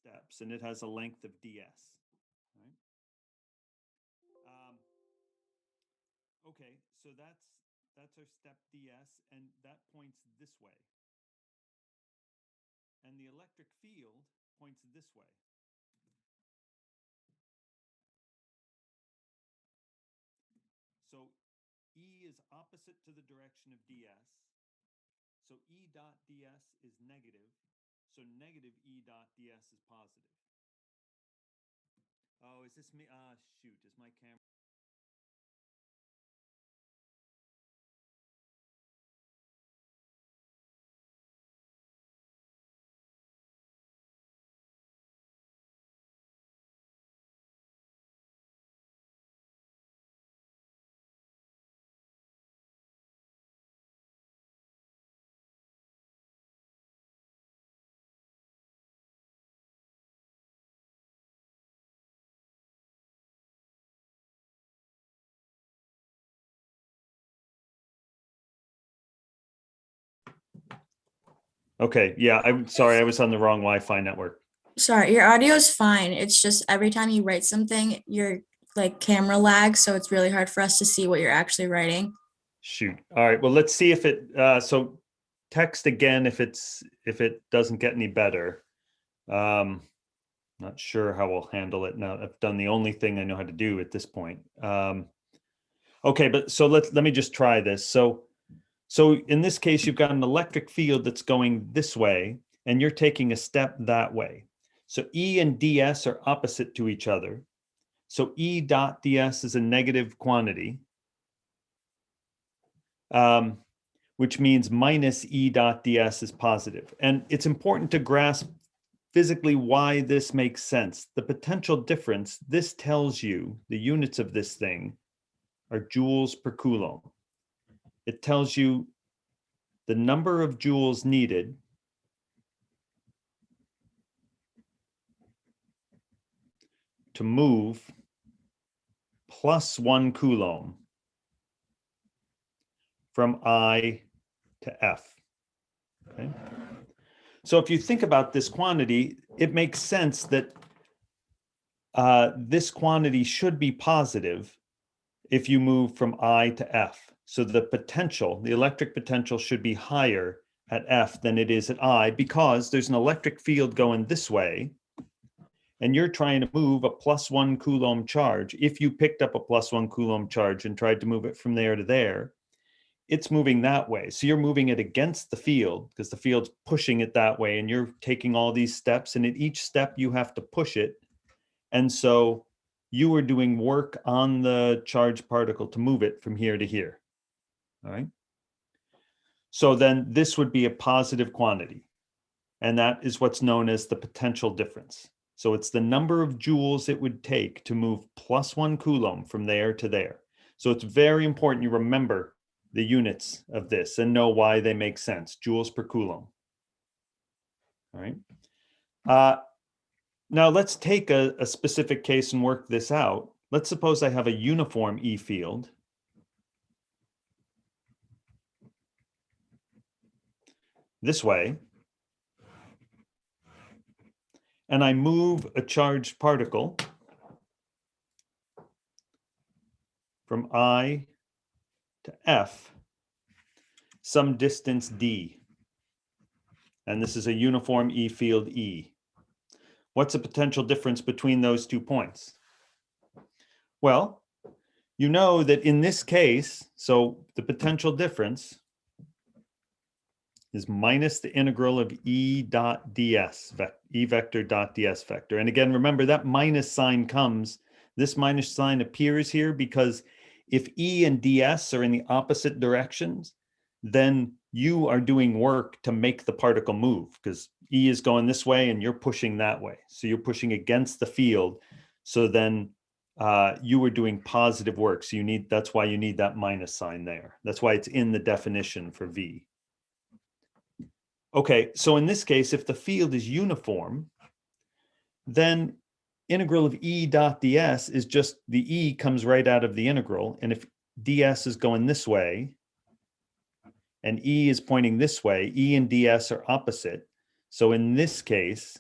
steps, and it has a length of ds. Right? Okay, so that's our step ds, and that points this way. And the electric field points this way. So E is opposite to the direction of ds. So E dot ds is negative. So negative E dot ds is positive. Oh, is this me? Shoot, is my camera? Okay, yeah, I'm sorry, I was on the wrong Wi-Fi network. Sorry, your audio is fine. It's just every time you write something, your like camera lags, so it's really hard for us to see what you're actually writing. Shoot. All right, well, let's see if it, so text again if it doesn't get any better. Not sure how we'll handle it now. I've done the only thing I know how to do at this point. Okay, but so let me just try this. So in this case, you've got an electric field that's going this way, and you're taking a step that way. So E and ds are opposite to each other. So E dot ds is a negative quantity, which means minus E dot ds is positive. And it's important to grasp physically why this makes sense. The potential difference, this tells you the units of this thing are joules per coulomb. It tells you the number of joules needed to move plus 1 coulomb from I to F. Okay? So if you think about this quantity, it makes sense that this quantity should be positive if you move from I to F. So the potential, the electric potential should be higher at F than it is at I, because there's an electric field going this way, and you're trying to move a plus 1 coulomb charge. If you picked up a plus 1 coulomb charge and tried to move it from there to there, it's moving that way. So you're moving it against the field because the field's pushing it that way, and you're taking all these steps, and at each step you have to push it. And so you are doing work on the charged particle to move it from here to here. All right. So then this would be a positive quantity, and that is what's known as the potential difference. So it's the number of joules it would take to move plus 1 coulomb from there to there. So it's very important you remember the units of this and know why they make sense. Joules per coulomb. All right. Now let's take a specific case and work this out. Let's suppose I have a uniform E field. This way. And I move a charged particle from I to F, some distance d. And this is a uniform E field E. What's the potential difference between those 2 points? Well, you know that in this case, so the potential difference is minus the integral of E dot ds, E vector dot ds vector. And again, remember that minus sign comes, this minus sign appears here because if E and ds are in the opposite directions, then you are doing work to make the particle move because E is going this way and you're pushing that way. So you're pushing against the field. So then you are doing positive work. So that's why you need that minus sign there. That's why it's in the definition for V. Okay, so in this case, if the field is uniform, then integral of E dot ds is just the E comes right out of the integral. And if ds is going this way, and E is pointing this way, E and ds are opposite. So in this case,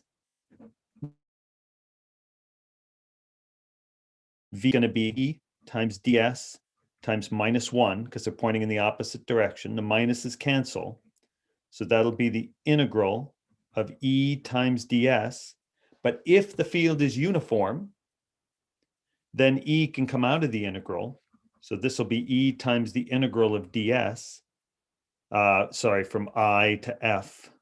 V going to be E times ds times -1, because they're pointing in the opposite direction. The minuses cancel. So that'll be the integral of E times ds. But if the field is uniform, then E can come out of the integral. So this will be E times the integral of ds, from I to F.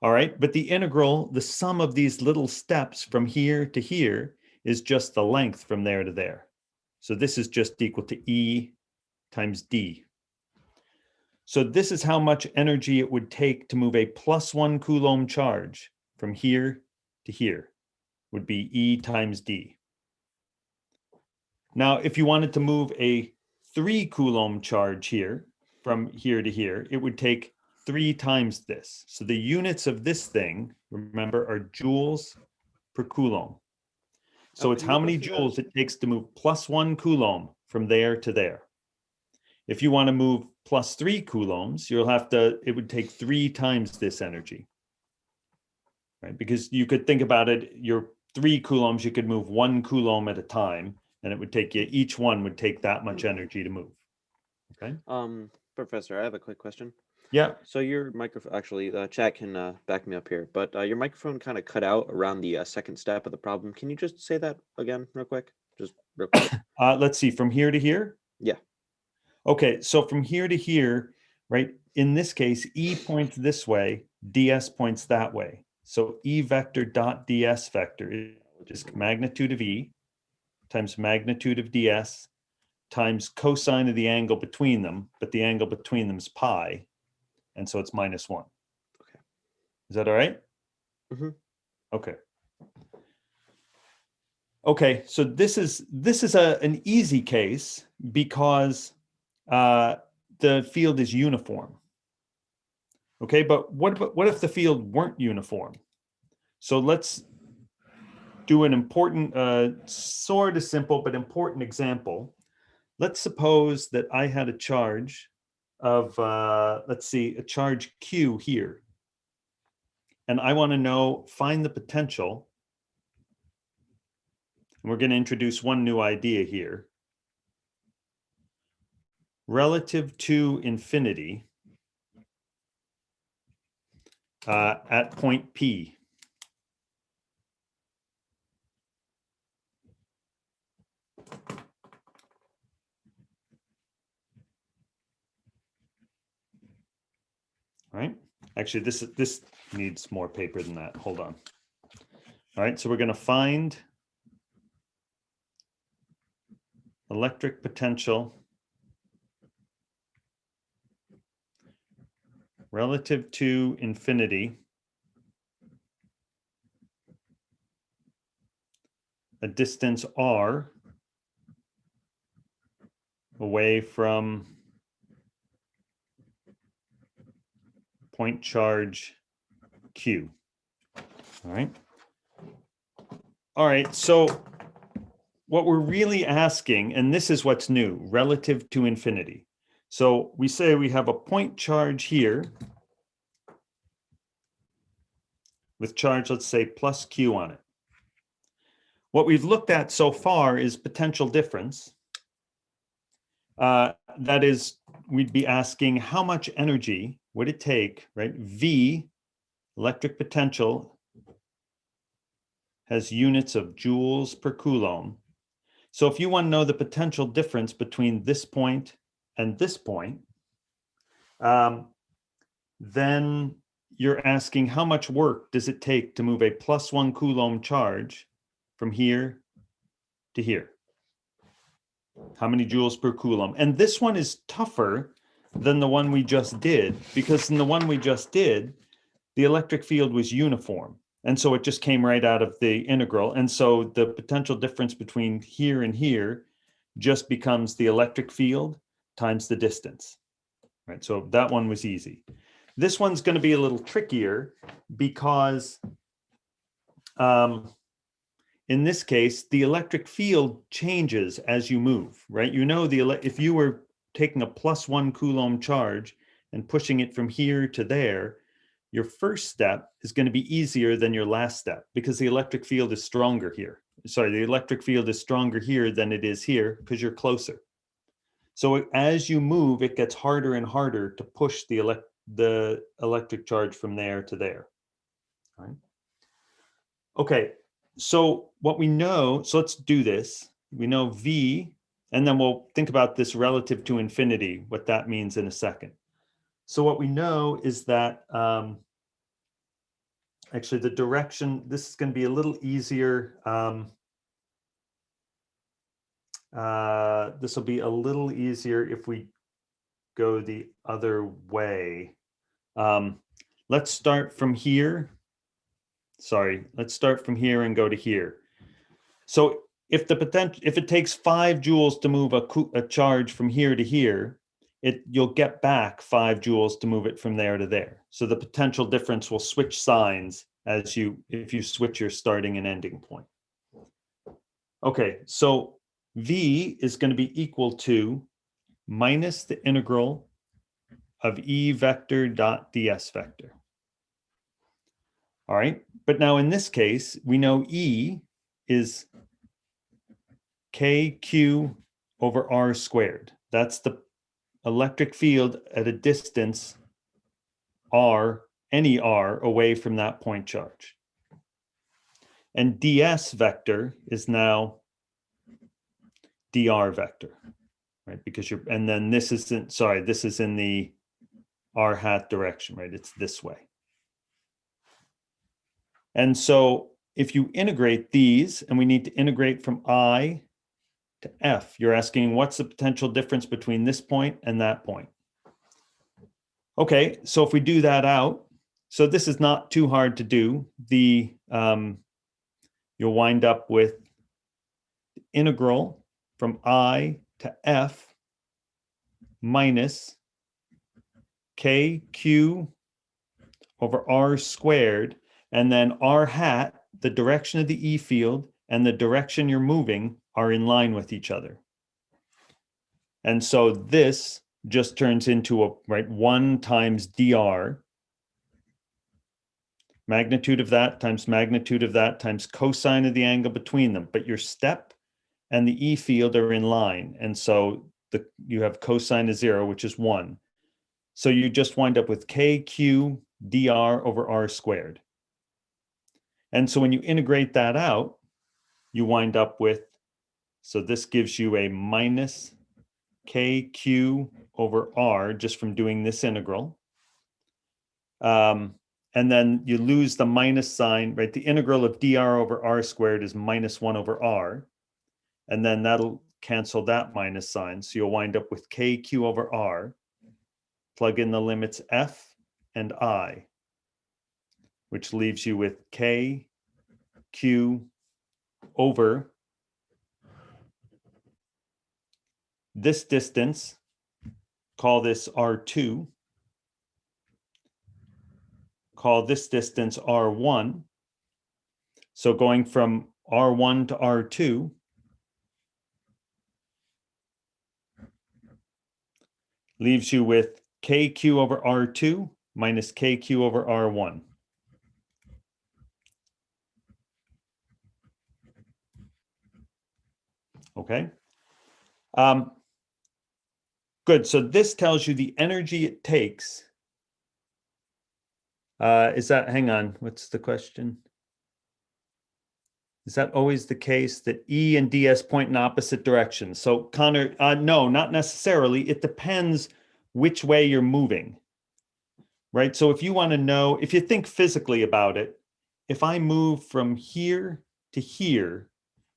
All right, but the integral, the sum of these little steps from here to here is just the length from there to there. So this is just equal to E times D. So this is how much energy it would take to move a +1 Coulomb charge from here to here, would be E times D. Now, if you wanted to move a 3 Coulomb charge here from here to here, it would take 3 times this. So the units of this thing, remember, are joules per Coulomb. So it's how many joules it takes to move +1 Coulomb from there to there. If you want to move +3 coulombs, it would take 3 times this energy, right? Because you could think about it, your 3 coulombs, you could move 1 Coulomb at a time, and it would take you, each one would take that much energy to move. Okay. Professor, I have a quick question. Yeah. So your microphone, actually, the chat can back me up here, but your microphone kind of cut out around the second step of the problem. Can you just say that again real quick? Just real quick. Let's see, from here to here? Yeah. Okay, so from here to here, right, in this case, E points this way, ds points that way. So E vector dot ds vector is just magnitude of E times magnitude of ds times cosine of the angle between them, but the angle between them is pi, and so it's -1. Okay. Is that all right? Mm-hmm. Okay. Okay, so this is an easy case because the field is uniform. Okay, but what if the field weren't uniform? So let's do an important, sort of simple but important example. Let's suppose that I had a charge of, let's see, a charge Q here. And I want to find the potential. And we're going to introduce one new idea here. Relative to infinity at point P. All right. Actually, this needs more paper than that. Hold on. All right, so we're going to find electric potential relative to infinity a distance r away from point charge Q. All right. All right, so what we're really asking, and this is what's new, relative to infinity. So we say we have a point charge here with charge, let's say, plus Q on it. What we've looked at so far is potential difference. That is, we'd be asking how much energy would it take, right? V, electric potential, has units of joules per Coulomb. So if you want to know the potential difference between this point and this point, then you're asking how much work does it take to move a +1 Coulomb charge from here to here? How many joules per Coulomb? And this one is tougher than the one we just did, because in the one we just did, the electric field was uniform. And so it just came right out of the integral. And so the potential difference between here and here just becomes the electric field times the distance, right? So that one was easy. This one's going to be a little trickier because in this case, the electric field changes as you move, right? You know, if you were taking a +1 Coulomb charge and pushing it from here to there, your first step is going to be easier than your last step because the electric field is stronger here. Sorry, the electric field is stronger here than it is here because you're closer. So as you move, it gets harder and harder to push the electric charge from there to there. All right. Okay, so what we know, so let's do this. We know V, and then we'll think about this relative to infinity, what that means in a second. So what we know is that, actually the direction, this is going to be a little easier. This will be a little easier if we go the other way. Let's start from here. Sorry, let's start from here and go to here. So if it takes 5 joules to move a charge from here to here, you'll get back 5 joules to move it from there to there. So the potential difference will switch signs if you switch your starting and ending point. Okay, so V is going to be equal to minus the integral of E vector dot ds vector. All right, but now in this case, we know E is KQ over R squared. That's the electric field at a distance R, any R, away from that point charge. And ds vector is now dr vector, right? Because and then this is in the r hat direction, right? It's this way. And so if you integrate these, and we need to integrate from I to F, you're asking what's the potential difference between this point and that point? Okay, so if we do that out, so this is not too hard to do. You'll wind up with integral from I to F minus KQ over R squared, and then R hat, the direction of the E field and the direction you're moving are in line with each other. And so this just turns into 1 times dr, magnitude of that times magnitude of that times cosine of the angle between them. But your step and the E field are in line. And so you have cosine of 0, which is 1. So you just wind up with KQ dr over R squared. And so when you integrate that out, you wind up with, so this gives you a minus KQ over R just from doing this integral. And then you lose the minus sign, right? The integral of dr over R squared is minus 1 over R. And then that'll cancel that minus sign. So you'll wind up with KQ over R. Plug in the limits F and I, which leaves you with KQ over this distance, call this R2, call this distance R1. So going from R1 to R2, leaves you with KQ over R2 minus KQ over R1. Okay. Good. So this tells you the energy it takes. Hang on, what's the question? Is that always the case that E and DS point in opposite directions? So Connor, no, not necessarily. It depends which way you're moving, right? So if you want to know, if you think physically about it, if I move from here to here,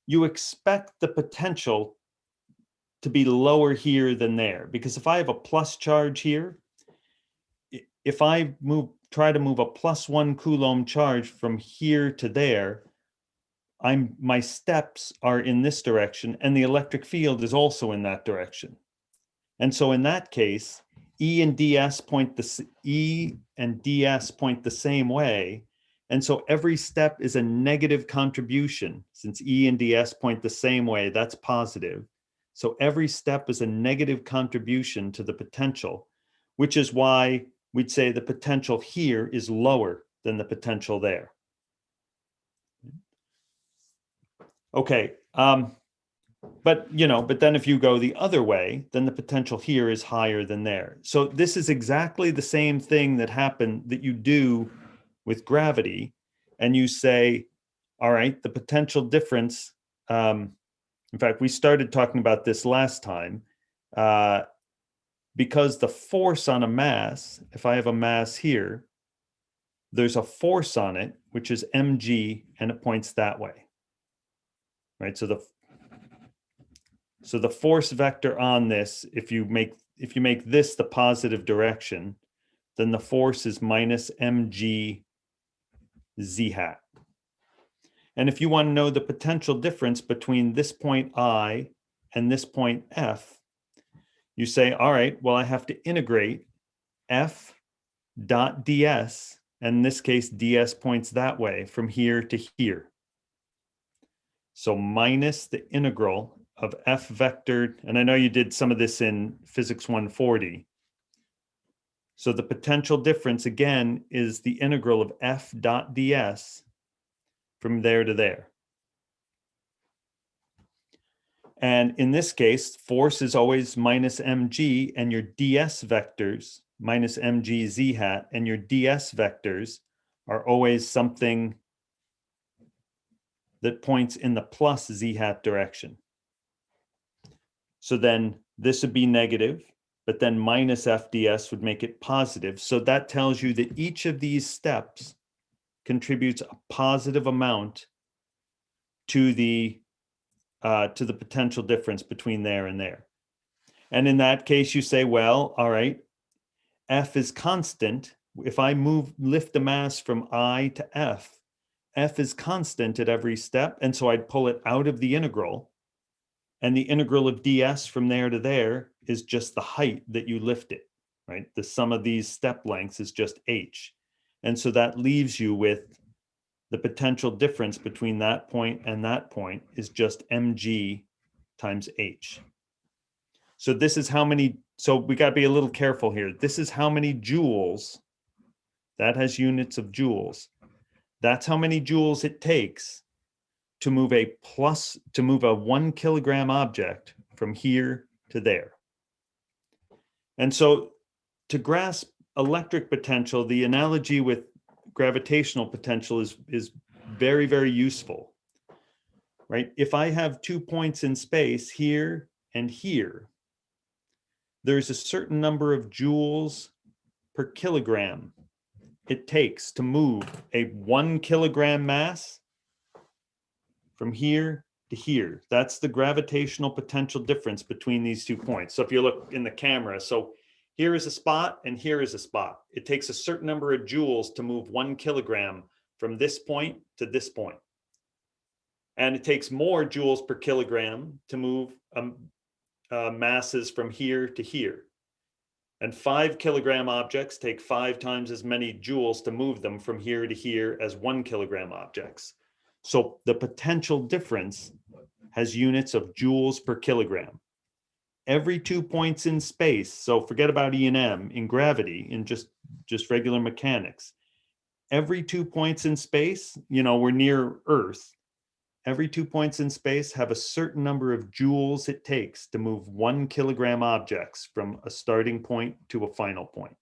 you expect the potential to be lower here than there. Because if I have a plus charge here, if I try to move a +1 Coulomb charge from here to there, my steps are in this direction, and the electric field is also in that direction. And so in that case, E and DS point the same way. And so every step is a negative contribution. Since E and DS point the same way, that's positive. So every step is a negative contribution to the potential, which is why we'd say the potential here is lower than the potential there. Okay, but then if you go the other way, then the potential here is higher than there. So this is exactly the same thing that you do with gravity, and you say, all right, the potential difference, in fact, we started talking about this last time, because the force on a mass, if I have a mass here, there's a force on it, which is mg, and it points that way, right? So the force vector on this, if you make this the positive direction, then the force is minus mg z hat. And if you want to know the potential difference between this point I and this point F, you say, all right, well, I have to integrate F dot ds, and in this case, ds points that way from here to here. So minus the integral of F vector, and I know you did some of this in Physics 140. So the potential difference, again, is the integral of F dot ds from there to there. And in this case, force is always minus mg, and your ds vectors, minus mg z hat, and your ds vectors are always something that points in the plus z hat direction. So then this would be negative, but then minus fds would make it positive. So that tells you that each of these steps contributes a positive amount to the potential difference between there and there. And in that case, you say, well, all right, F is constant. If I lift the mass from I to F is constant at every step. And so I'd pull it out of the integral. And the integral of ds from there to there is just the height that you lift it, right? The sum of these step lengths is just h. And so that leaves you with the potential difference between that point and that point is just mg times h. So this is how many, so we got to be a little careful here. This is how many joules, that has units of joules. That's how many joules it takes to move a 1 kilogram object from here to there. And so to grasp electric potential, the analogy with gravitational potential is very, very useful, right? If I have 2 points in space here and here, there's a certain number of joules per kilogram it takes to move a 1 kilogram mass from here to here. That's the gravitational potential difference between these 2 points. So if you look in the camera, so here is a spot and here is a spot. It takes a certain number of joules to move 1 kilogram from this point to this point. And it takes more joules per kilogram to move masses from here to here. And 5 kilogram objects take 5 times as many joules to move them from here to here as 1 kilogram objects. So the potential difference has units of joules per kilogram. Every 2 points in space, so forget about E and M, in gravity, in just regular mechanics, every 2 points in space, we're near Earth, every 2 points in space have a certain number of joules it takes to move 1 kilogram objects from a starting point to a final point.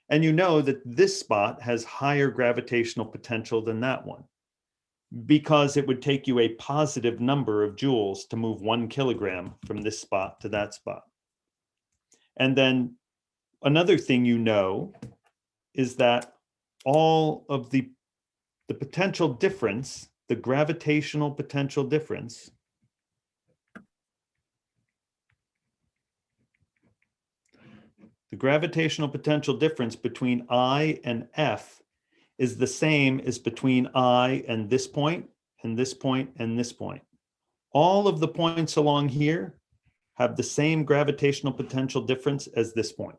And you know that this spot has higher gravitational potential than that one, because it would take you a positive number of joules to move 1 kilogram from this spot to that spot. And then another thing is that all of the potential difference, the gravitational potential difference, between I and F is the same as between I and this point, and this point, and this point. All of the points along here have the same gravitational potential difference as this point.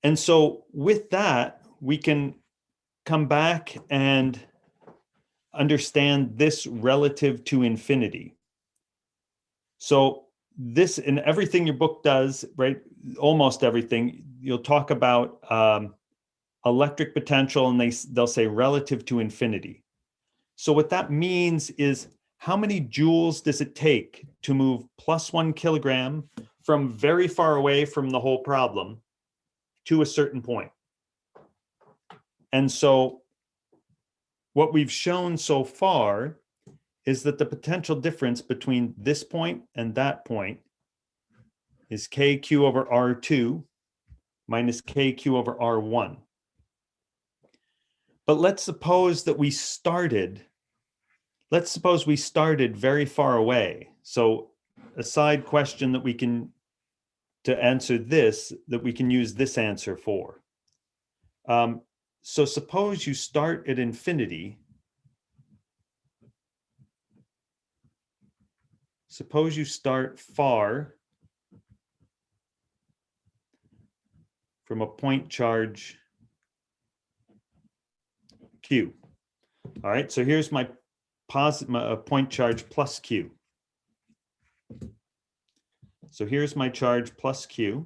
And so with that, we can come back and understand this relative to infinity. So this in everything your book does, right? Almost everything, you'll talk about electric potential, and they'll say relative to infinity. So what that means is how many joules does it take to move +1 kilogram from very far away from the whole problem to a certain point. And so what we've shown so far is that the potential difference between this point and that point is kq over r2 minus kq over r1. But let's suppose we started very far away. So a side question that we can, to answer this, that we can use this answer for. So suppose you start at infinity. Suppose you start far from a point charge Q. All right, so here's my point charge plus Q. So here's my charge plus Q.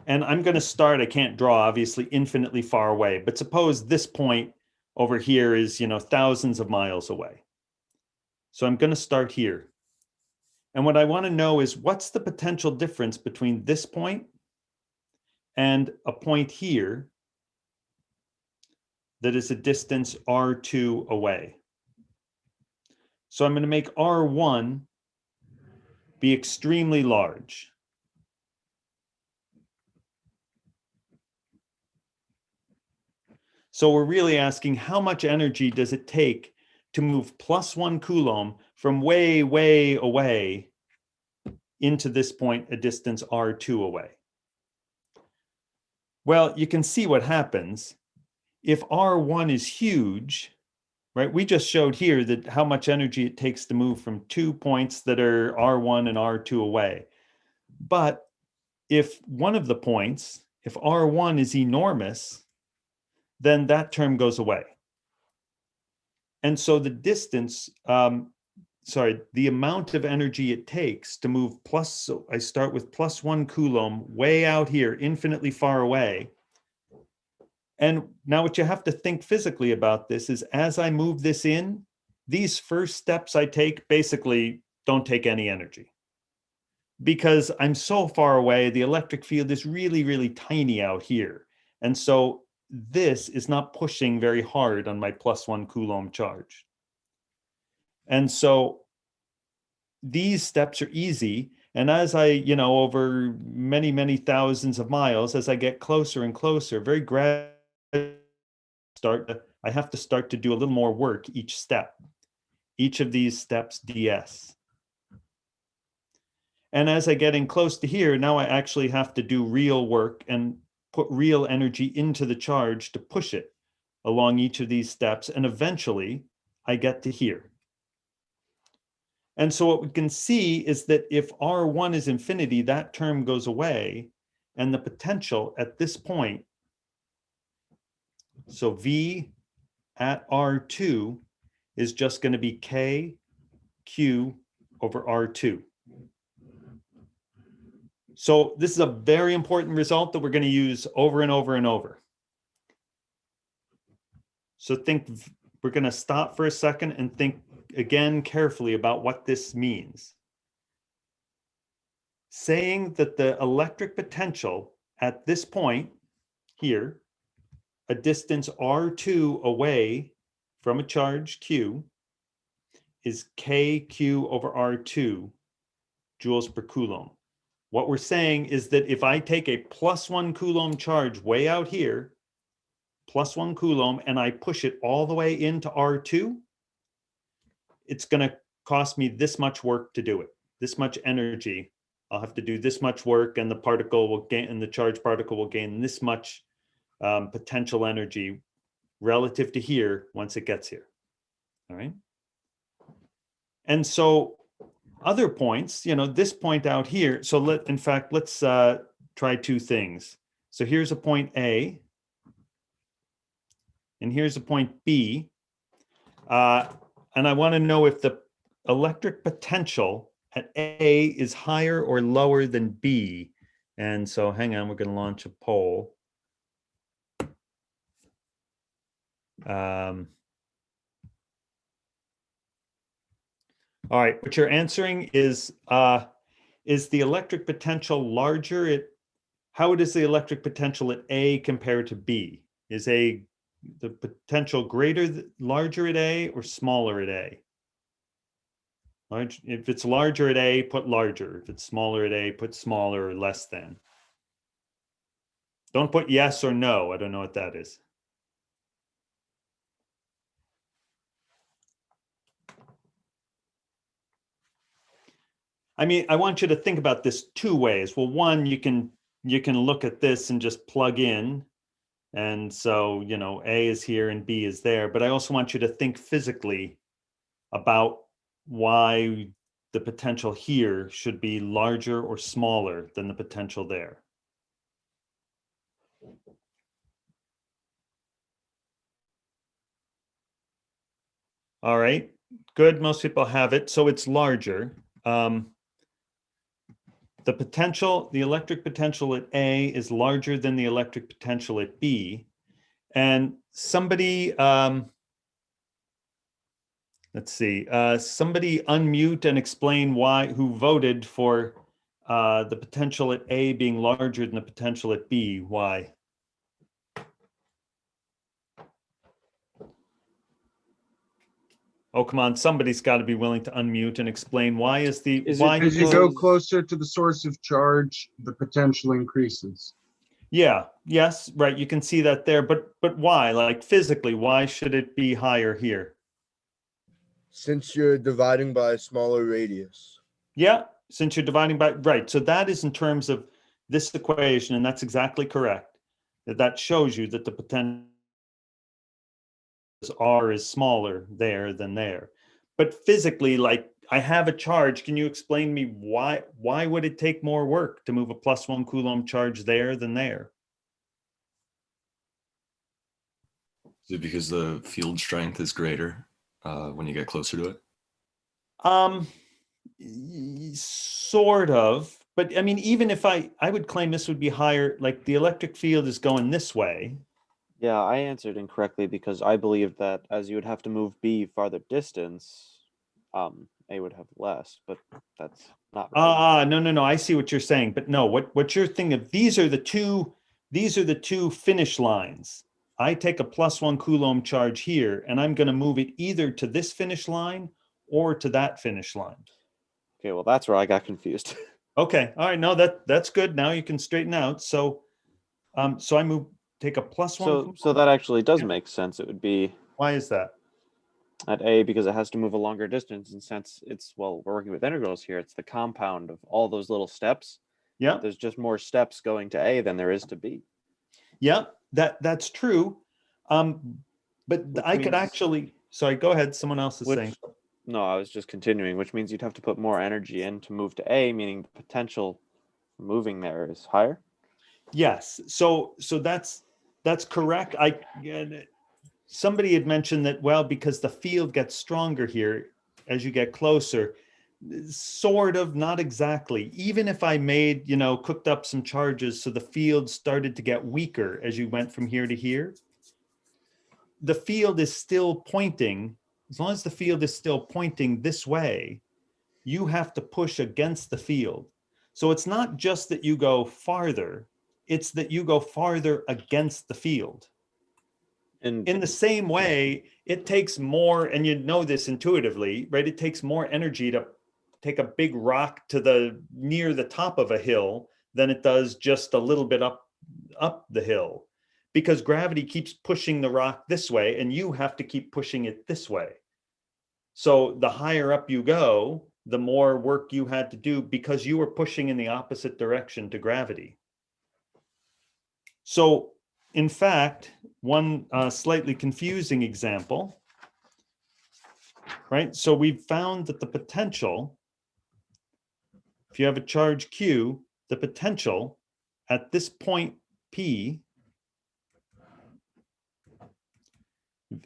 And I'm going to start, I can't draw, obviously, infinitely far away. But suppose this point over here is, thousands of miles away. So I'm going to start here. And what I want to know is what's the potential difference between this point and a point here that is a distance r2 away. So I'm going to make r1 be extremely large. So we're really asking how much energy does it take to move +1 coulomb from way, way away into this point, a distance r2 away. Well, you can see what happens. If r1 is huge, right? We just showed here that how much energy it takes to move from 2 points that are r1 and r2 away. But if one of the points, if r1 is enormous, then that term goes away. And so the distance, the amount of energy it takes to move so I start with +1 coulomb way out here, infinitely far away. And now what you have to think physically about this is as I move this in, these first steps I take basically don't take any energy. Because I'm so far away, the electric field is really, really tiny out here. And so this is not pushing very hard on my +1 coulomb charge. And so these steps are easy. And as I, over many, many thousands of miles, as I get closer and closer, very gradually I have to start to do a little more work each step. Each of these steps ds. And as I get in close to here, now I actually have to do real work and put real energy into the charge to push it along each of these steps. And eventually I get to here. And so what we can see is that if R1 is infinity, that term goes away. And the potential at this point, so V at R2 is just going to be KQ over R2. So this is a very important result that we're going to use over and over and over. So we're going to stop for a second and think again carefully about what this means. Saying that the electric potential at this point here, a distance r2 away from a charge q, is kq over r2 joules per coulomb. What we're saying is that if I take a +1 coulomb charge way out here, +1 coulomb, and I push it all the way into R2, it's going to cost me this much work to do it, this much energy. I'll have to do this much work, and the particle will gain, and the charged particle will gain this much potential energy relative to here once it gets here. All right. And so other points, this point out here. So let's try two things. So here's a point A, and here's a point B. And I want to know if the electric potential at A is higher or lower than B. And so hang on, we're going to launch a poll. All right, what you're answering is the electric potential larger at, how does the electric potential at A compare to B? Is the potential larger at A or smaller at A? If it's larger at A, put larger. If it's smaller at A, put smaller or less than. Don't put yes or no. I don't know what that is. I mean, I want you to think about this two ways. Well, one, you can look at this and just plug in. And so, you know, A is here and B is there. But I also want you to think physically about why the potential here should be larger or smaller than the potential there. All right, good. Most people have it. So it's larger. The potential, the electric potential at A is larger than the electric potential at B. And somebody, let's see, somebody unmute and explain who voted for the potential at A being larger than the potential at B. Why? Oh, come on, somebody's got to be willing to unmute and explain why As you go closer to the source of charge, the potential increases. Yeah, yes, right. You can see that there, but why? Like physically, why should it be higher here? Since you're dividing by a smaller radius. Yeah, since you're dividing by, right. So that is in terms of this equation, and that's exactly correct. That shows you that the potential R is smaller there than there. But physically, like I have a charge. Can you explain me why would it take more work to move a +1 Coulomb charge there than there? Is it because the field strength is greater when you get closer to it? Sort of. But I mean, even if I would claim this would be higher, like the electric field is going this way. Yeah, I answered incorrectly because I believed that as you would have to move B farther distance, A would have less, but that's not right. No. I see what you're saying, but no, what you're thinking of, these are the two finish lines. I take a +1 Coulomb charge here, and I'm going to move it either to this finish line or to that finish line. Okay, well, that's where I got confused. Okay, all right, no, that's good. Now you can straighten out. So I take a +1. So that actually does make sense. It would be Why is that? at A because it has to move a longer distance, and since we're working with integrals here, it's the compound of all those little steps. Yeah. There's just more steps going to A than there is to B. Yeah, that's true. But I could actually, sorry, go ahead. Someone else is saying. No, I was just continuing, which means you'd have to put more energy in to move to A, meaning the potential for moving there is higher. Yes. So that's correct. Somebody had mentioned that, well, because the field gets stronger here as you get closer, sort of, not exactly. Even if I made, cooked up some charges so the field started to get weaker as you went from here to here, the field is still pointing. As long as the field is still pointing this way, you have to push against the field. So it's not just that you go farther, it's that you go farther against the field. And in the same way, it takes more, and you know this intuitively, right? It takes more energy to take a big rock to near the top of a hill than it does just a little bit up the hill, because gravity keeps pushing the rock this way and you have to keep pushing it this way. So the higher up you go, the more work you had to do because you were pushing in the opposite direction to gravity. So in fact, one slightly confusing example, right? So we've found that the potential, if you have a charge Q, the potential at this point P,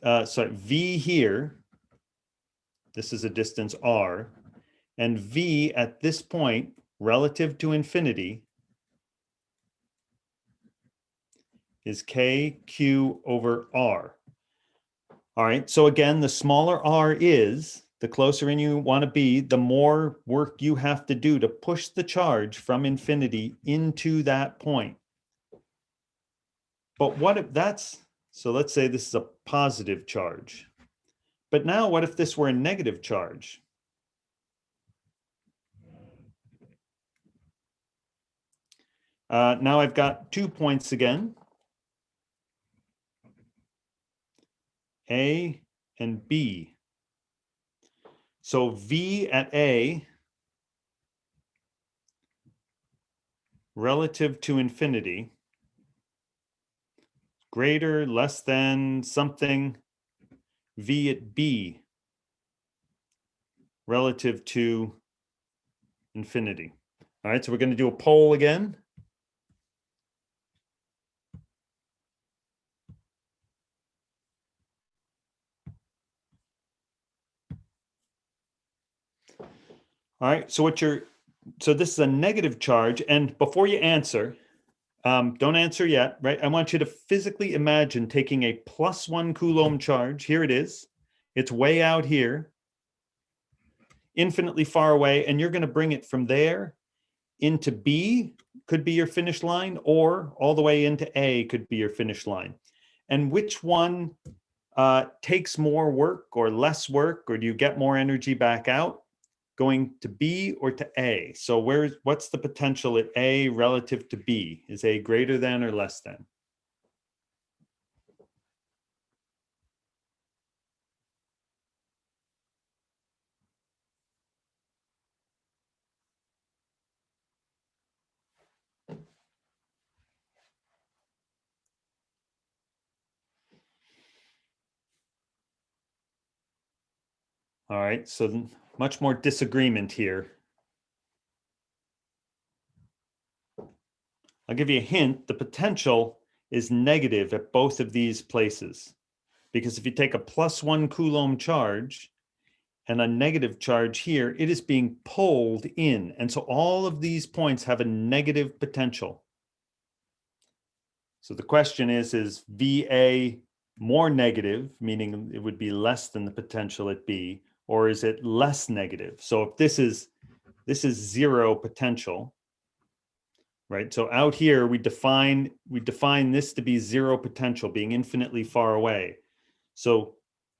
V here, this is a distance R, And V at this point, relative to infinity, is KQ over R. All right, so again, the smaller R is, the closer in you want to be, the more work you have to do to push the charge from infinity into that point. But what if that's, so let's say this is a positive charge. But now what if this were a negative charge? Now I've got 2 points again. A and B. So V at A relative to infinity, greater, less than, something, V at B relative to infinity. All right, so we're going to do a poll again. All right, so so this is a negative charge, and before you answer, don't answer yet, right? I want you to physically imagine taking a +1 Coulomb charge. Here it is. It's way out here, infinitely far away, and you're going to bring it from there into B, could be your finish line, or all the way into A could be your finish line. And which one takes more work or less work, or do you get more energy back out? Going to B or to A? So what's the potential at A relative to B? Is A greater than or less than? All right, so much more disagreement here. I'll give you a hint. The potential is negative at both of these places. Because if you take a +1 Coulomb charge and a negative charge here, it is being pulled in. And so all of these points have a negative potential. So the question is VA more negative, meaning it would be less than the potential at B, or is it less negative? So if this is zero potential, right? So out here we define this to be zero potential, being infinitely far away. So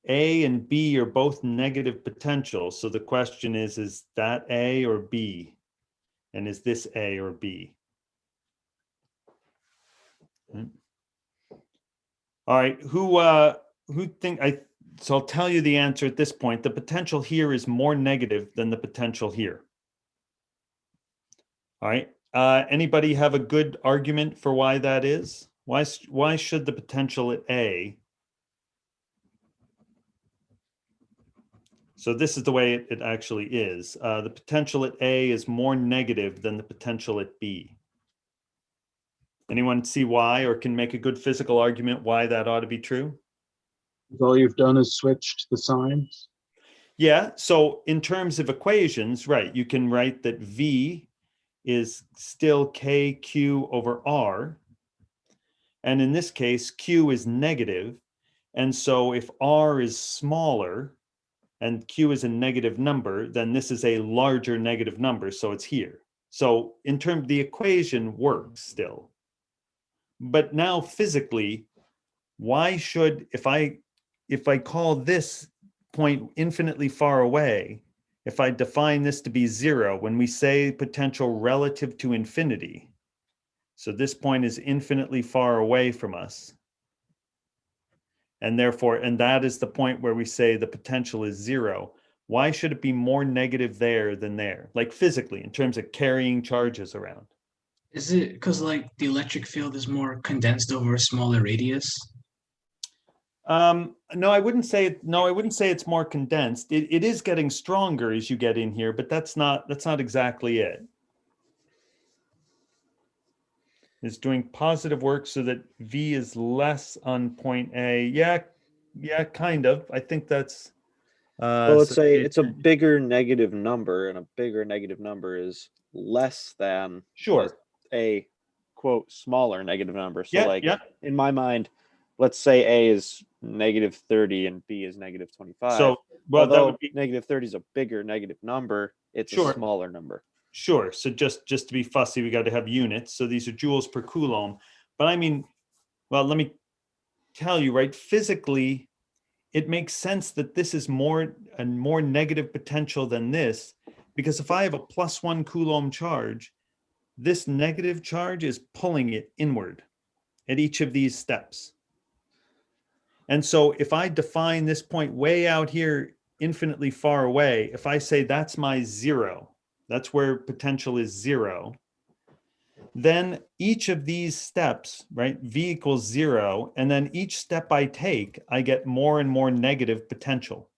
A and B are both negative potential. So the question is that A or B? And is this A or B? All right, so I'll tell you the answer at this point. The potential here is more negative than the potential here. All right, anybody have a good argument for why that is? Why should the potential at A? So this is the way it actually is. The potential at A is more negative than the potential at B. Anyone see why, or can make a good physical argument why that ought to be true? All you've done is switched the signs. Yeah, so in terms of equations, right, you can write that V is still KQ over R. And in this case, Q is negative. And so if R is smaller and Q is a negative number, then this is a larger negative number, so it's here. So in terms, the equation works still. But now physically, why should, if I call this point infinitely far away, if I define this to be zero, when we say potential relative to infinity, so this point is infinitely far away from us, and therefore, and that is the point where we say the potential is zero, why should it be more negative there than there? Like physically, in terms of carrying charges around. Is it because like the electric field is more condensed over a smaller radius? No, I wouldn't say it's more condensed. It is getting stronger as you get in here, but that's not exactly it. It's doing positive work so that V is less on point A. Yeah, kind of. I think that's Well, let's So say it's a bigger negative number, and a bigger negative number is less than sure. a quote smaller negative number. So, Yeah, like yeah. in my mind, let's say A is -30 and B is -25. So, well, that would Although be -30 is a bigger negative number, it's a sure. smaller number. Sure. So just to be fussy, we got to have units. So these are joules per coulomb. But I mean, well, let me tell you, right? Physically, it makes sense that this is more negative potential than this, because if I have a +1 coulomb charge, this negative charge is pulling it inward at each of these steps. And so if I define this point way out here, infinitely far away, if I say that's my 0, that's where potential is 0, then each of these steps, right, V equals 0, and then each step I take, I get more and more negative potential.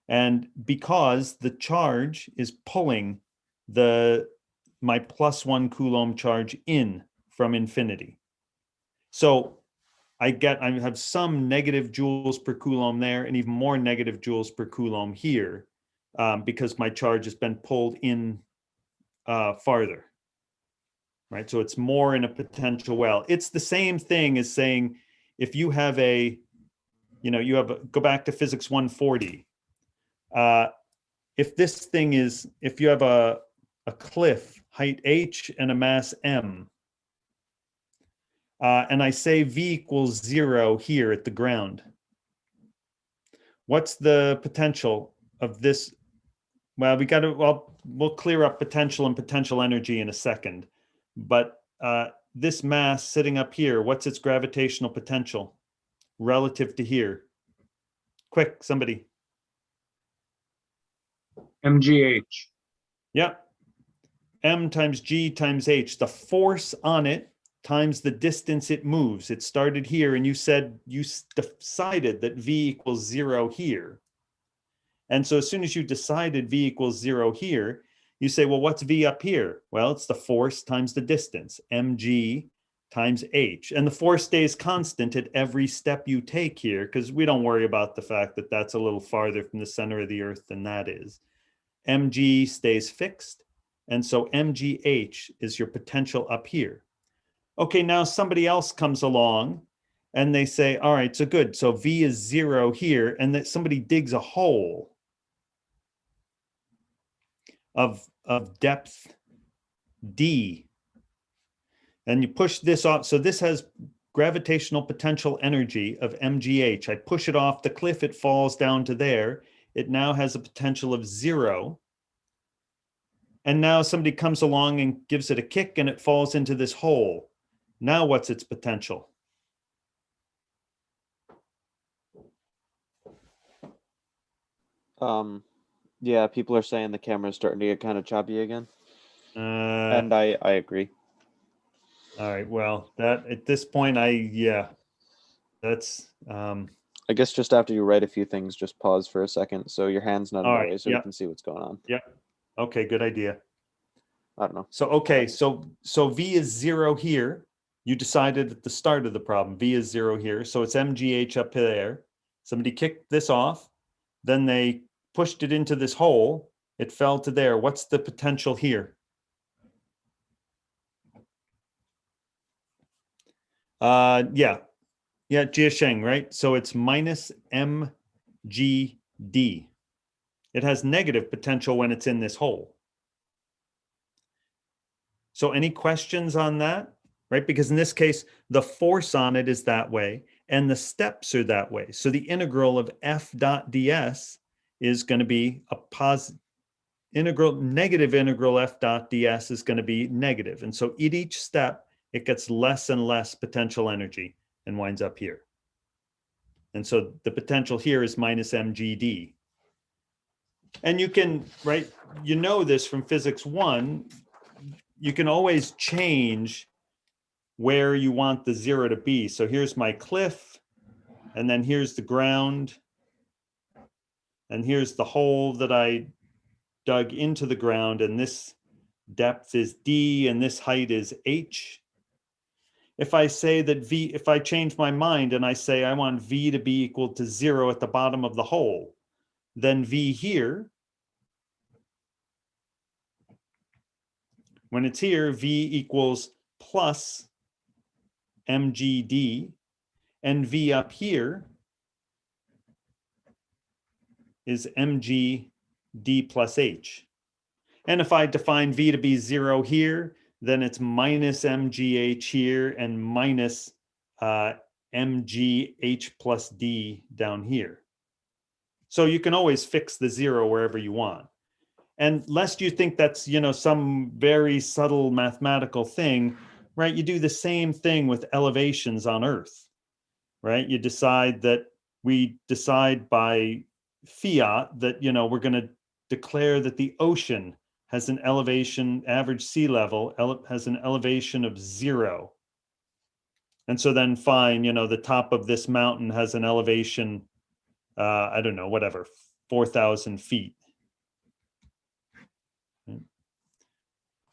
And because the charge is pulling my +1 coulomb charge in from infinity. So I have some negative joules per coulomb there, and even more negative joules per coulomb here, because my charge has been pulled in farther. Right, so it's more in a potential well. It's the same thing as saying if you have go back to physics 140. If you have a cliff, height h and a mass m, and I say V equals 0 here at the ground, what's the potential of this? Well, we'll clear up potential and potential energy in a second, but this mass sitting up here, what's its gravitational potential relative to here? Quick, somebody. MGH. Yeah. M times G times H, the force on it times the distance it moves. It started here, and you said you decided that V equals 0 here. And so as soon as you decided V equals 0 here, you say, well, what's V up here? Well, it's the force times the distance, mg times h. And the force stays constant at every step you take here, because we don't worry about the fact that that's a little farther from the center of the earth than that is. Mg stays fixed. And so mgh is your potential up here. Okay, now somebody else comes along and they say, all right, so good. So V is 0 here, and that somebody digs a hole of depth d, and you push this off. So this has gravitational potential energy of mgh. I push it off the cliff, it falls down to there. It now has a potential of 0. And now somebody comes along and gives it a kick and it falls into this hole. Now what's its potential? Yeah, people are saying the camera's starting to get kind of choppy again. And I agree. All right, well, that at this point, that's I guess just after you write a few things, just pause for a second so your hand's not in all the right, way so yeah. we can see what's going on. Yeah. Okay, good idea. I don't know. So, okay, so V is 0 here. You decided at the start of the problem, V is 0 here. So it's mgh up there. Somebody kicked this off. Then they pushed it into this hole. It fell to there. What's the potential here? Yeah, Jiasheng, right? So it's minus mgd. It has negative potential when it's in this hole. So any questions on that, right? Because in this case, the force on it is that way and the steps are that way. So the integral of f dot ds is going to be a positive negative integral f dot ds is going to be negative. And so at each step, it gets less and less potential energy and winds up here. And so the potential here is minus mgd. And you can, right, you know this from physics 1, you can always change where you want the 0 to be. So here's my cliff, and then here's the ground, and here's the hole that I dug into the ground, and this depth is d, and this height is h. If I say that V, if I change my mind and I say I want V to be equal to 0 at the bottom of the hole, then V here, when it's here, V equals plus mgd, and V up here is mg d plus h. And if I define V to be 0 here, then it's minus mgh here and minus mgh plus d down here. So you can always fix the 0 wherever you want. And lest you think that's, you know, some very subtle mathematical thing, right? You do the same thing with elevations on Earth, right? You decide that we decide by fiat that, you know, we're going to declare that the ocean has an elevation, average sea level has an elevation of 0. And so then fine, you know, the top of this mountain has an elevation, I don't know, whatever, 4,000 feet.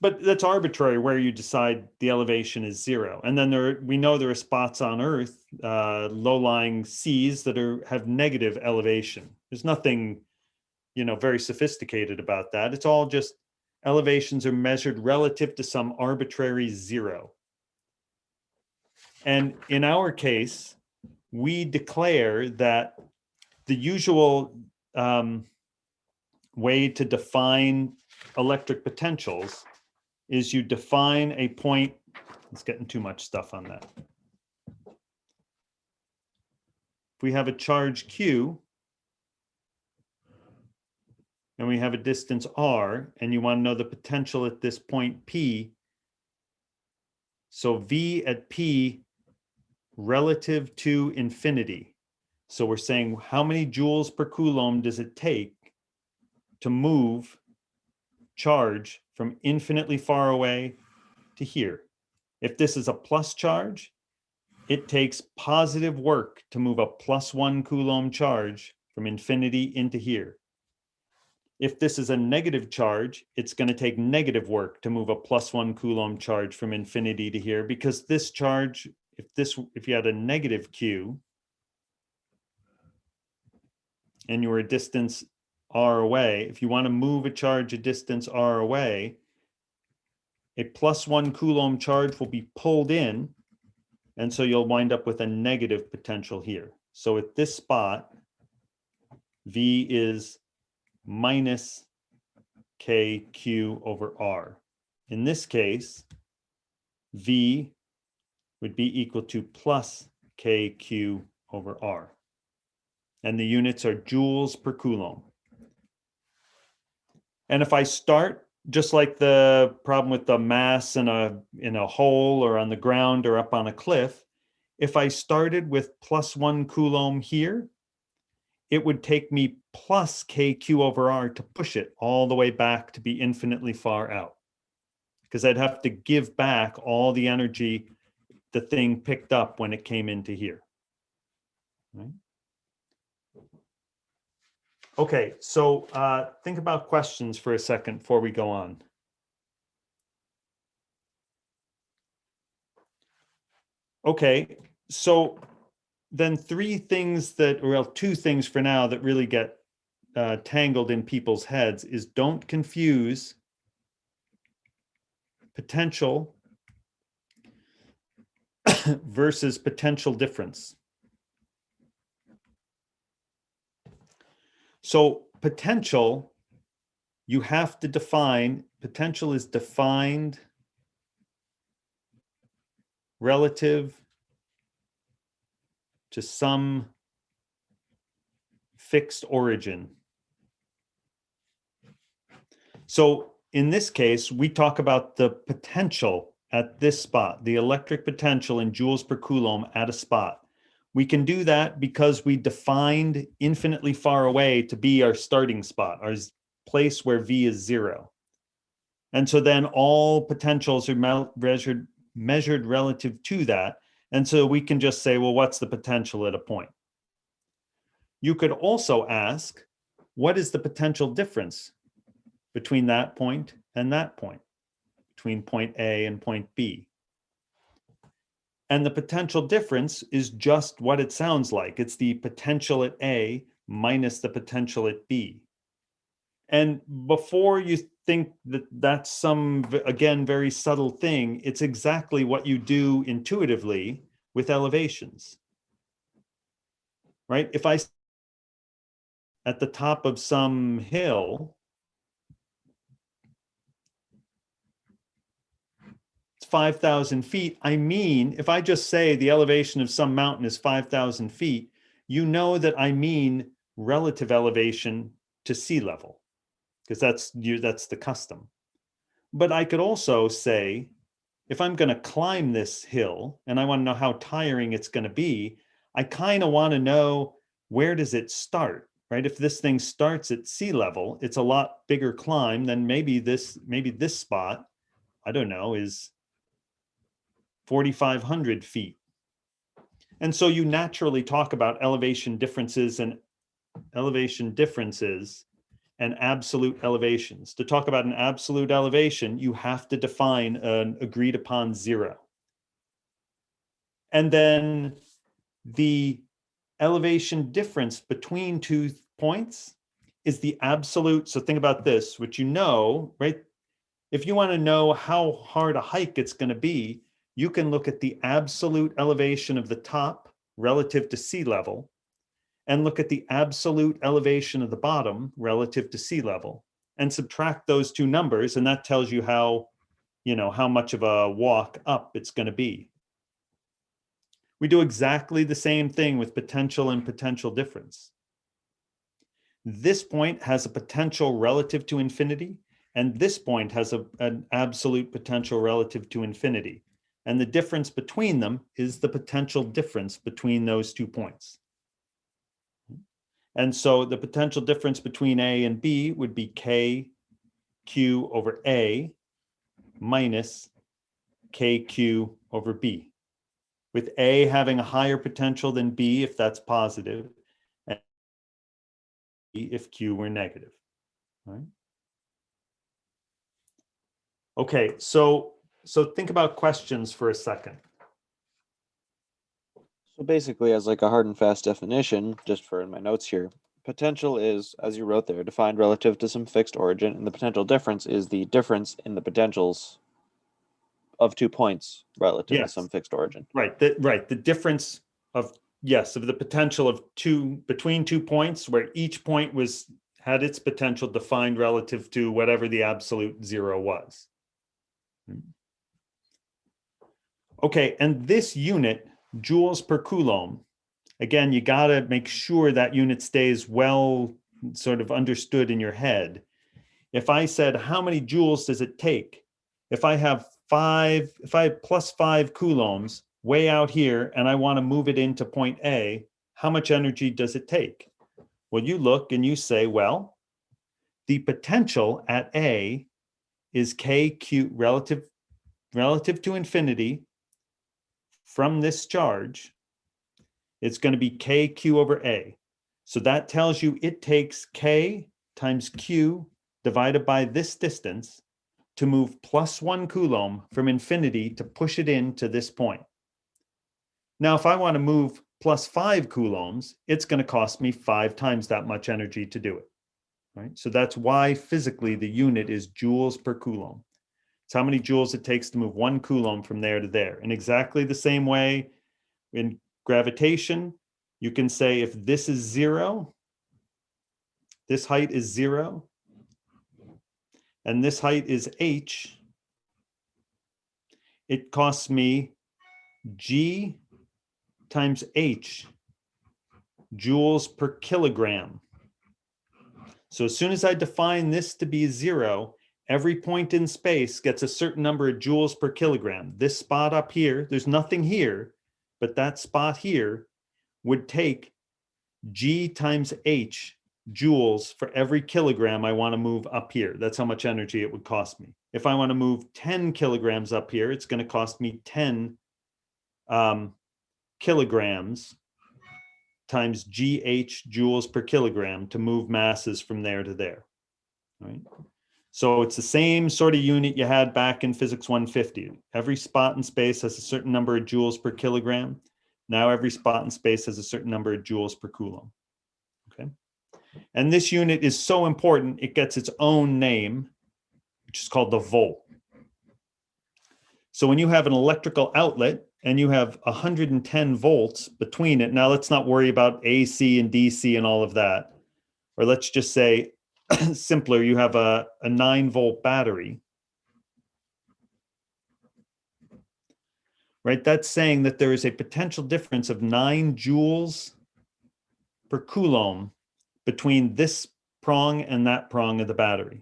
But that's arbitrary where you decide the elevation is 0. And then we know there are spots on Earth, low-lying seas that have negative elevation. There's nothing, you know, very sophisticated about that. It's all just elevations are measured relative to some arbitrary 0. And in our case, we declare that the usual way to define electric potentials is you define a point. It's getting too much stuff on that. If we have a charge Q and we have a distance R, and you want to know the potential at this point P, so V at P relative to infinity. So we're saying how many joules per coulomb does it take to move charge from infinitely far away to here? If this is a plus charge, it takes positive work to move a +1 coulomb charge from infinity into here. If this is a negative charge, it's going to take negative work to move a +1 coulomb charge from infinity to here, because this charge, if you had a negative Q and you were a distance r away, if you want to move a charge a distance r away, a +1 coulomb charge will be pulled in, and so you'll wind up with a negative potential here. So at this spot, V is minus kq over r. In this case, V would be equal to plus kq over r. And the units are joules per coulomb. And if I start, just like the problem with the mass in a hole or on the ground or up on a cliff, if I started with +1 coulomb here, it would take me plus kq over r to push it all the way back to be infinitely far out, because I'd have to give back all the energy the thing picked up when it came into here. Right? Okay, so think about questions for a second before we go on. Okay, so then two things for now that really get tangled in people's heads is don't confuse potential versus potential difference. So potential, you have to define, potential is defined relative to some fixed origin. So in this case, we talk about the potential at this spot, the electric potential in joules per coulomb at a spot. We can do that because we defined infinitely far away to be our starting spot, our place where V is 0. And so then all potentials are measured relative to that. And so we can just say, well, what's the potential at a point? You could also ask, what is the potential difference between that point and that point, between point A and point B? And the potential difference is just what it sounds like. It's the potential at A minus the potential at B. And before you think that that's some, again, very subtle thing, it's exactly what you do intuitively with elevations, right? If I at the top of some hill, it's 5,000 feet. I mean, if I just say the elevation of some mountain is 5,000 feet, you know that I mean relative elevation to sea level, because that's the custom. But I could also say, if I'm going to climb this hill and I want to know how tiring it's going to be, I kind of want to know, where does it start, right? If this thing starts at sea level, it's a lot bigger climb than maybe this spot, I don't know, is 4,500 feet. And so you naturally talk about elevation differences and absolute elevations. To talk about an absolute elevation, you have to define an agreed upon zero. And then the elevation difference between 2 points is the absolute. So think about this, which you know, right? If you want to know how hard a hike it's going to be, you can look at the absolute elevation of the top relative to sea level, and look at the absolute elevation of the bottom relative to sea level, and subtract those two numbers, and that tells you how much of a walk up it's going to be. We do exactly the same thing with potential and potential difference. This point has a potential relative to infinity, and this point has an absolute potential relative to infinity. And the difference between them is the potential difference between those 2 points. And so the potential difference between A and B would be KQ over A minus KQ over B, with A having a higher potential than B if that's positive, and B if Q were negative, right? Okay, so think about questions for a second. So basically, as like a hard and fast definition, just for in my notes here, potential is, as you wrote there, defined relative to some fixed origin, and the potential difference is the difference in the potentials of 2 points relative to Yes. some fixed origin. Right. The difference of the potential of between 2 points, where each point had its potential defined relative to whatever the absolute zero was. Okay, and this unit, joules per coulomb, again, you got to make sure that unit stays well sort of understood in your head. If I said, how many joules does it take? If I have plus 5 coulombs way out here, and I want to move it into point A, how much energy does it take? Well, you look and you say, well, the potential at A is KQ relative to infinity from this charge. It's going to be KQ over A. So that tells you it takes K times Q divided by this distance to move plus 1 coulomb from infinity to push it into this point. Now, if I want to move plus 5 coulombs, it's going to cost me 5 times that much energy to do it, right? So that's why physically the unit is joules per coulomb. It's how many joules it takes to move 1 coulomb from there to there. In exactly the same way, in gravitation, you can say if this is 0, this height is 0, and this height is h, it costs me g times h, joules per kilogram. So as soon as I define this to be 0, every point in space gets a certain number of joules per kilogram. This spot up here, there's nothing here, but that spot here would take g times h joules for every kilogram I want to move up here. That's how much energy it would cost me. If I want to move 10 kilograms up here, it's going to cost me 10 kilograms times GH joules per kilogram to move masses from there to there, right? So it's the same sort of unit you had back in physics 150. Every spot in space has a certain number of joules per kilogram. Now every spot in space has a certain number of joules per coulomb. Okay. And this unit is so important, it gets its own name, which is called the volt. So when you have an electrical outlet and you have 110 volts between it, now let's not worry about AC and DC and all of that. Or let's just say simpler, you have a 9-volt battery. Right? That's saying that there is a potential difference of 9 joules per coulomb between this prong and that prong of the battery.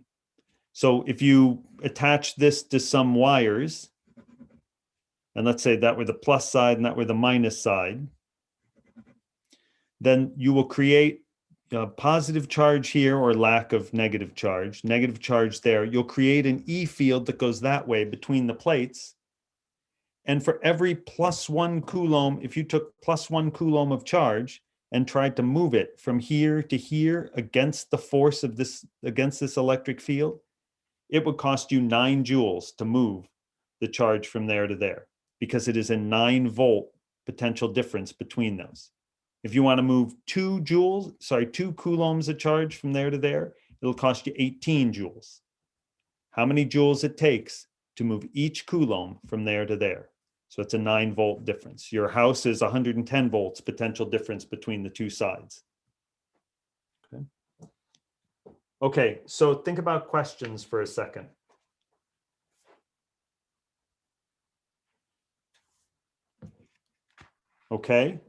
So if you attach this to some wires, and let's say that were the plus side and that were the minus side, then you will create a positive charge here or lack of negative charge there. You'll create an E field that goes that way between the plates. And for every +1 coulomb, if you took +1 coulomb of charge and tried to move it from here to here against the force of this, against this electric field, it would cost you 9 joules to move the charge from there to there, because it is a 9-volt potential difference between those. If you want to move 2 coulombs of charge from there to there, it'll cost you 18 joules. How many joules it takes to move each coulomb from there to there? So it's a 9-volt difference. Your house is 110 volts potential difference between the two sides. Okay. Okay, so think about questions for a second. Okay.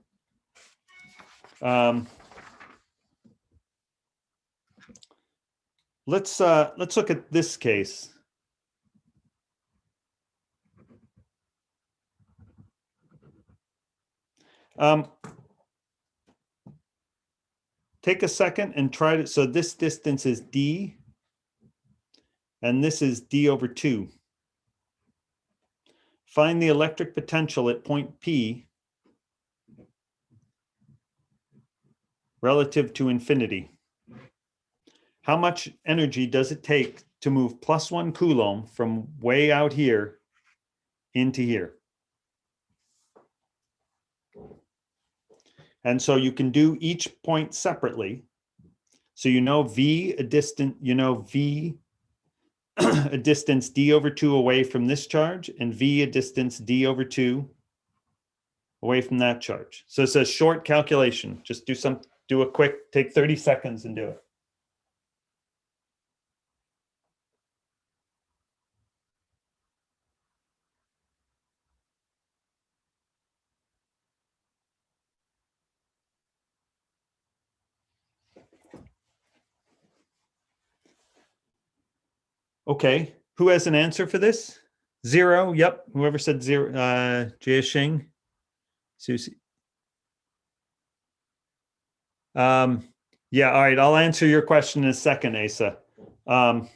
Let's look at this case. Take a second and try to, so this distance is d, and this is d over 2. Find the electric potential at point P relative to infinity. How much energy does it take to move +1 coulomb from way out here into here? And so you can do each point separately. So you know V, a distance, V, a distance d over 2 away from this charge, and V, a distance d over 2 away from that charge. So it's a short calculation. Just do a quick, take 30 seconds and do it. Okay, who has an answer for this? 0, yep. Whoever said 0, Jia Xing, Susie. Yeah, all right, I'll answer your question in a second, Asa. Yeah.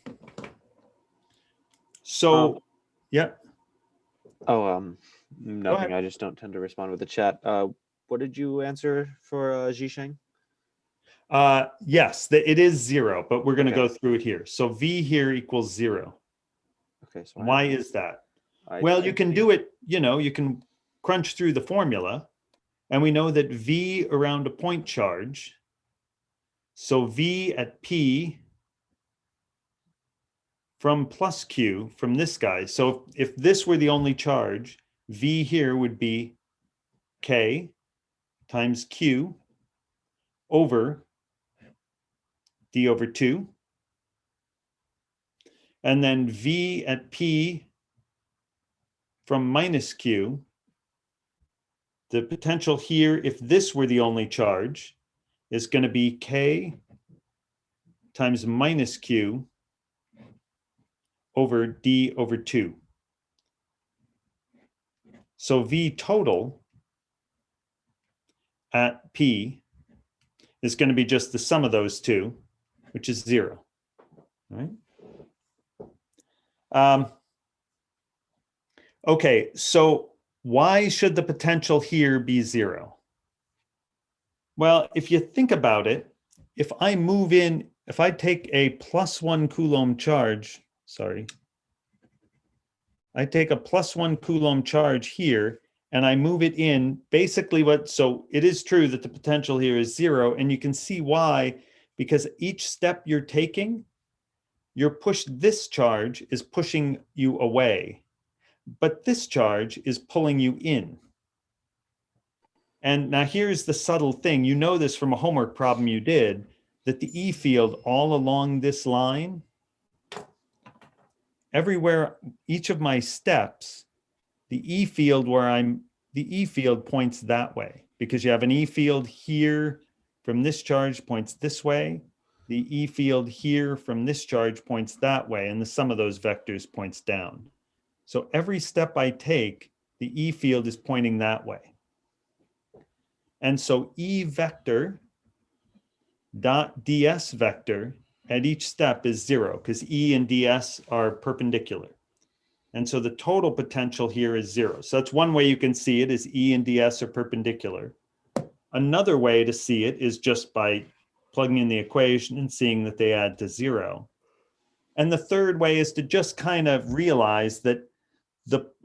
Oh, nothing. ahead. I just don't tend to respond with the chat. What did you answer for Zhisheng? Yes, it is 0, but we're going to Okay. go through it here. So V here equals 0. Okay, so Why is that? I Well, you typed can V. do it, you can crunch through the formula, and we know that V around a point charge, so V at P from plus Q from this guy. So if this were the only charge, V here would be K times Q over D over 2. And then V at P from minus Q, the potential here, if this were the only charge, is going to be K times minus Q over D over 2. So V total at P is going to be just the sum of those two, which is 0. Right? Okay, so why should the potential here be 0? Well, if you think about it, if if I take a +1 Coulomb charge, sorry, I take a +1 Coulomb charge here and I move it in, basically so it is true that the potential here is 0, and you can see why, because each step you're taking, this charge is pushing you away, but this charge is pulling you in. And now here's the subtle thing. You know this from a homework problem you did, that the E field all along this line, everywhere, each of my steps, the E field points that way, because you have an E field here from this charge points this way. The E field here from this charge points that way, and the sum of those vectors points down. So every step I take, the E field is pointing that way. And so E vector dot ds vector at each step is 0, because E and ds are perpendicular. And so the total potential here is 0. So that's one way you can see it, is E and ds are perpendicular. Another way to see it is just by plugging in the equation and seeing that they add to 0. And the third way is to just kind of realize that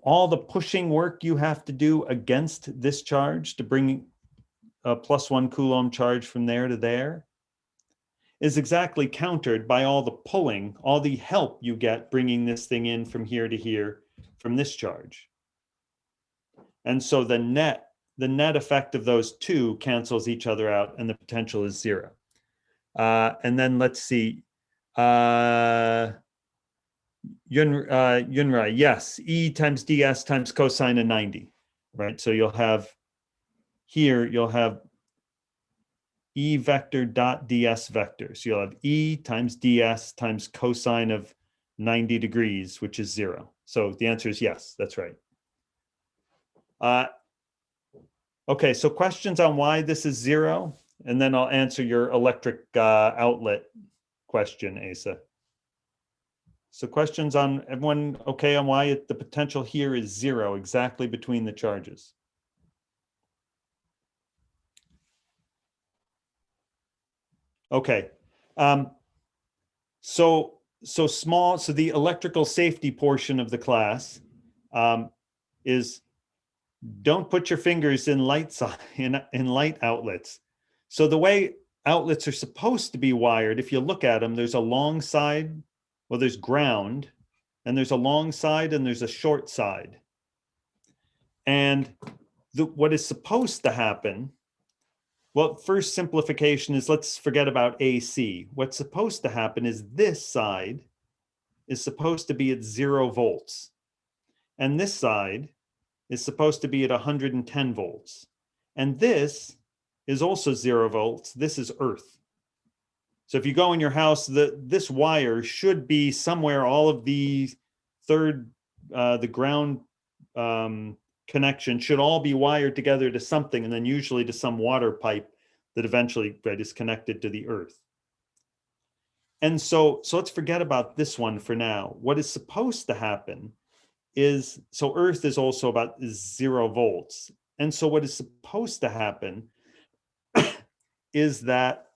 all the pushing work you have to do against this charge to bring a +1 Coulomb charge from there to there is exactly countered by all the pulling, all the help you get bringing this thing in from here to here from this charge. And so the net effect of those two cancels each other out, and the potential is 0. And then let's see, Yunra, yes, E times ds times cosine of 90, right? So you'll have E vector dot ds vector. So you'll have E times ds times cosine of 90 degrees, which is 0. So the answer is yes, that's right. Okay, so questions on why this is 0, and then I'll answer your electric outlet question, Asa. So questions on, everyone okay on why the potential here is 0 exactly between the charges? Okay, so the electrical safety portion of the class is don't put your fingers in light outlets. So the way outlets are supposed to be wired, if you look at them, there's a long side, well, there's ground, and there's a long side and there's a short side. And what is supposed to happen, well, first simplification is, let's forget about AC. What's supposed to happen is this side is supposed to be at 0 volts. And this side is supposed to be at 110 volts. And this is also 0 volts. This is earth. So if you go in your house, this wire should be somewhere, all of the the ground connection should all be wired together to something, and then usually to some water pipe that eventually, right, is connected to the earth. And so let's forget about this one for now. What is supposed to happen is, so earth is also about 0 volts. And so what is supposed to happen is that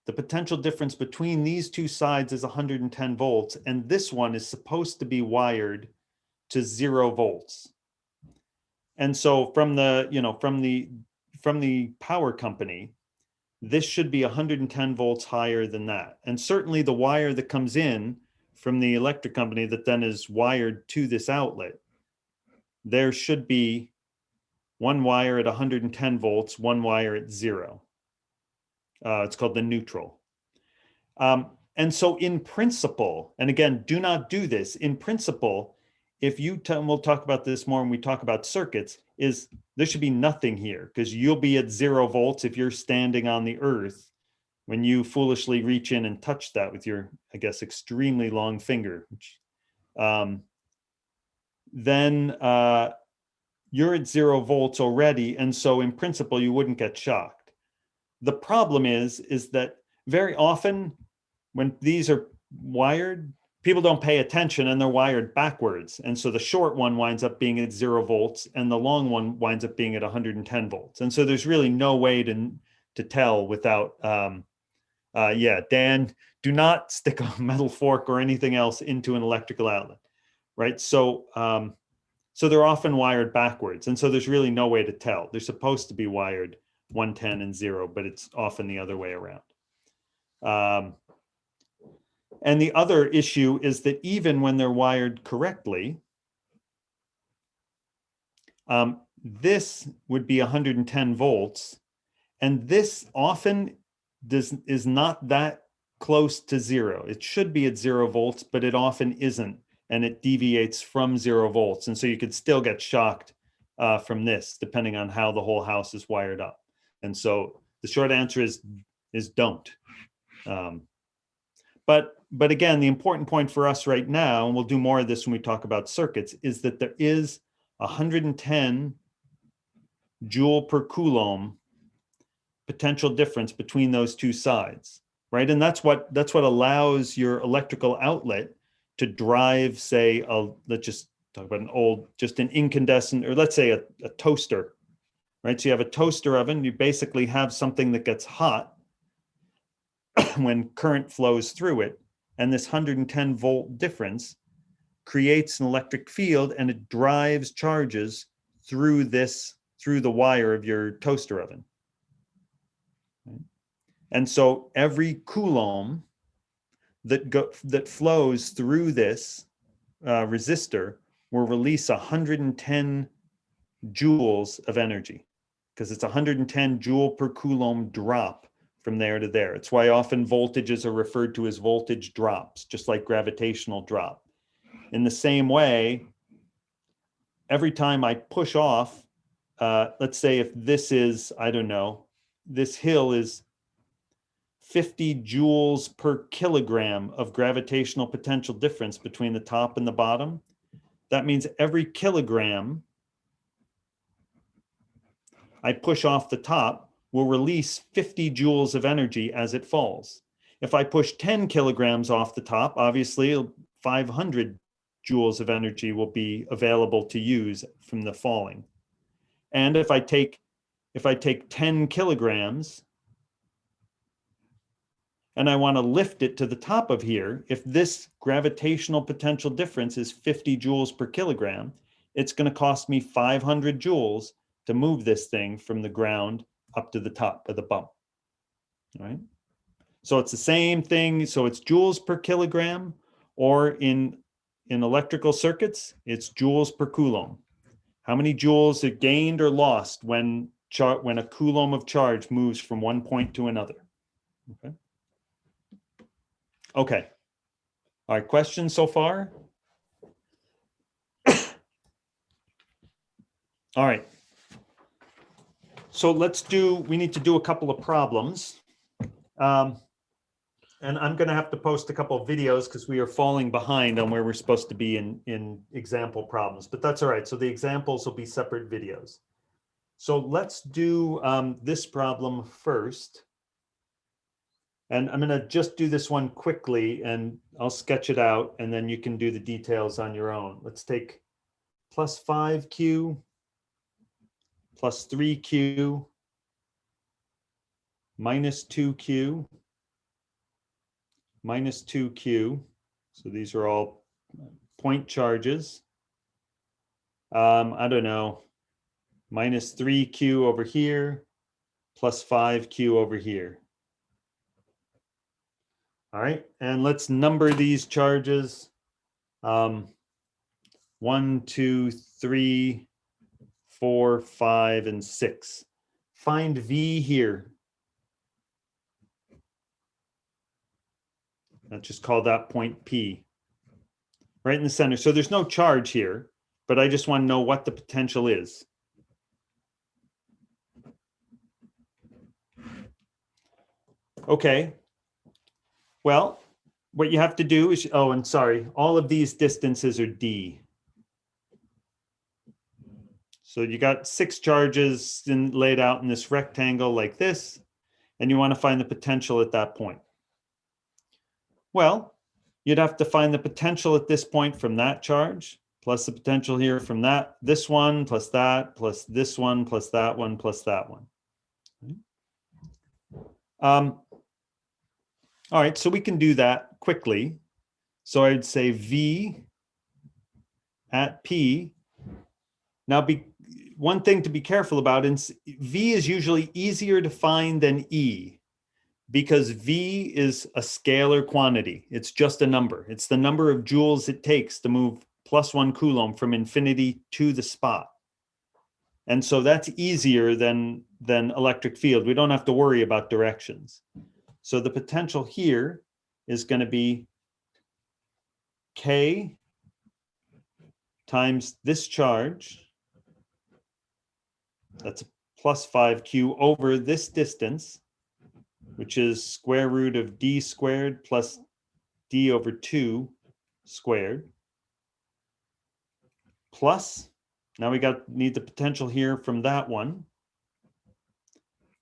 the potential difference between these two sides is 110 volts, and this one is supposed to be wired to 0 volts. And so from the power company, this should be 110 volts higher than that. And certainly the wire that comes in from the electric company that then is wired to this outlet, there should be one wire at 110 volts, one wire at 0. It's called the neutral. And so in principle, and again, do not do this. In principle, if you and we'll talk about this more when we talk about circuits, is there should be nothing here, because you'll be at 0 volts if you're standing on the earth when you foolishly reach in and touch that with your, I guess, extremely long finger. Then you're at 0 volts already, and so in principle, you wouldn't get shocked. The problem is that very often when these are wired, people don't pay attention and they're wired backwards. And so the short one winds up being at 0 volts and the long one winds up being at 110 volts. And so there's really no way to tell without Yeah, Dan, do not stick a metal fork or anything else into an electrical outlet, right? So, so they're often wired backwards. And so there's really no way to tell. They're supposed to be wired 110 and 0, but it's often the other way around. And the other issue is that even when they're wired correctly, this would be 110 volts. And this often is not that close to 0. It should be at 0 volts, but it often isn't. And it deviates from 0 volts. And so you could still get shocked from this, depending on how the whole house is wired up. And so the short answer is don't. But again, the important point for us right now, and we'll do more of this when we talk about circuits, is that there is 110 joule per coulomb potential difference between those two sides, right? And that's what allows your electrical outlet to drive, say, let's just talk about an incandescent, or let's say a toaster, right? So you have a toaster oven, you basically have something that gets hot when current flows through it, and this 110 volt difference creates an electric field, and it drives charges through the wire of your toaster oven. And so every coulomb that flows through this resistor will release 110 joules of energy, because it's 110 joule per coulomb drop from there to there. It's why often voltages are referred to as voltage drops, just like gravitational drop. In the same way, every time I push off, let's say if this is, I don't know, this hill is 50 joules per kilogram of gravitational potential difference between the top and the bottom. That means every kilogram I push off the top will release 50 joules of energy as it falls. If I push 10 kilograms off the top, obviously 500 joules of energy will be available to use from the falling. And if I take 10 kilograms and I want to lift it to the top of here, if this gravitational potential difference is 50 joules per kilogram, it's going to cost me 500 joules to move this thing from the ground up to the top of the bump. All right. So it's the same thing. So it's joules per kilogram, or in electrical circuits, it's joules per coulomb. How many joules are gained or lost when a coulomb of charge moves from one point to another? Okay. Okay. All right, questions so far? All right. So we need to do a couple of problems. And I'm going to have to post a couple of videos because we are falling behind on where we're supposed to be in example problems, but that's all right. So the examples will be separate videos. So let's do this problem first. And I'm going to just do this one quickly, and I'll sketch it out, and then you can do the details on your own. Let's take plus 5q plus 3q minus 2q minus 2q. So these are all point charges. I don't know, minus 3q over here plus 5q over here. All right, and let's number these charges. 1, 2, 3, 4, 5, and 6. Find V here. Let's just call that point P. Right in the center. So there's no charge here, but I just want to know what the potential is. Okay. Well, what you have to do is, oh, and sorry, all of these distances are D. So you got 6 charges laid out in this rectangle like this, and you want to find the potential at that point. Well, you'd have to find the potential at this point from that charge, plus the potential here from this one, plus that, plus this one, plus that one, plus that one. All right, so we can do that quickly. So I'd say V at P. Now, one thing to be careful about is V is usually easier to find than E because V is a scalar quantity. It's just a number. It's the number of joules it takes to move +1 Coulomb from infinity to the spot. And so that's easier than electric field. We don't have to worry about directions. So the potential here is going to be K times this charge. That's a +5Q over this distance, which is square root of d squared plus d over 2 squared. Plus, now we need the potential here from that one.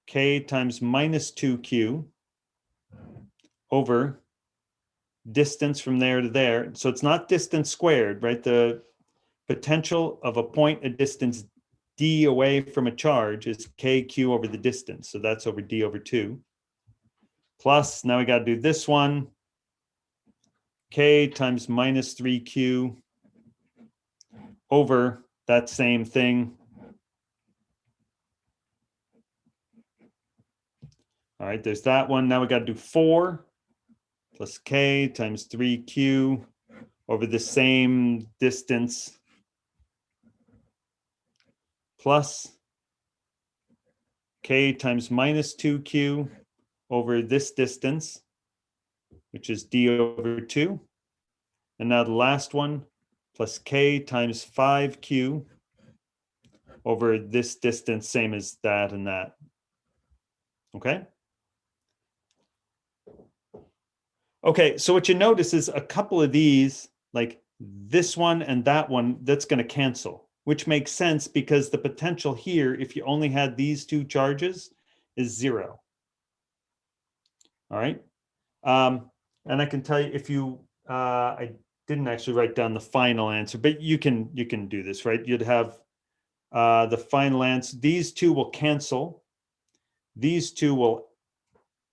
K times -2Q over distance from there to there. So it's not distance squared, right? The potential of a point at distance d away from a charge is kq over the distance. So that's over d over 2. Plus, now we got to do this one. K times -3Q over that same thing. All right, there's that one. Now we got to do 4 plus K times 3Q over the same distance plus K times -2Q over this distance, which is d over 2. And now the last one, plus K times 5Q over this distance, same as that and that. Okay? Okay, so what you notice is a couple of these, like this one and that one, that's going to cancel, which makes sense because the potential here, if you only had these two charges, is 0. All right? And I can tell you if you, I didn't actually write down the final answer, but you can do this, right? You'd have the final answer. These two will cancel. These two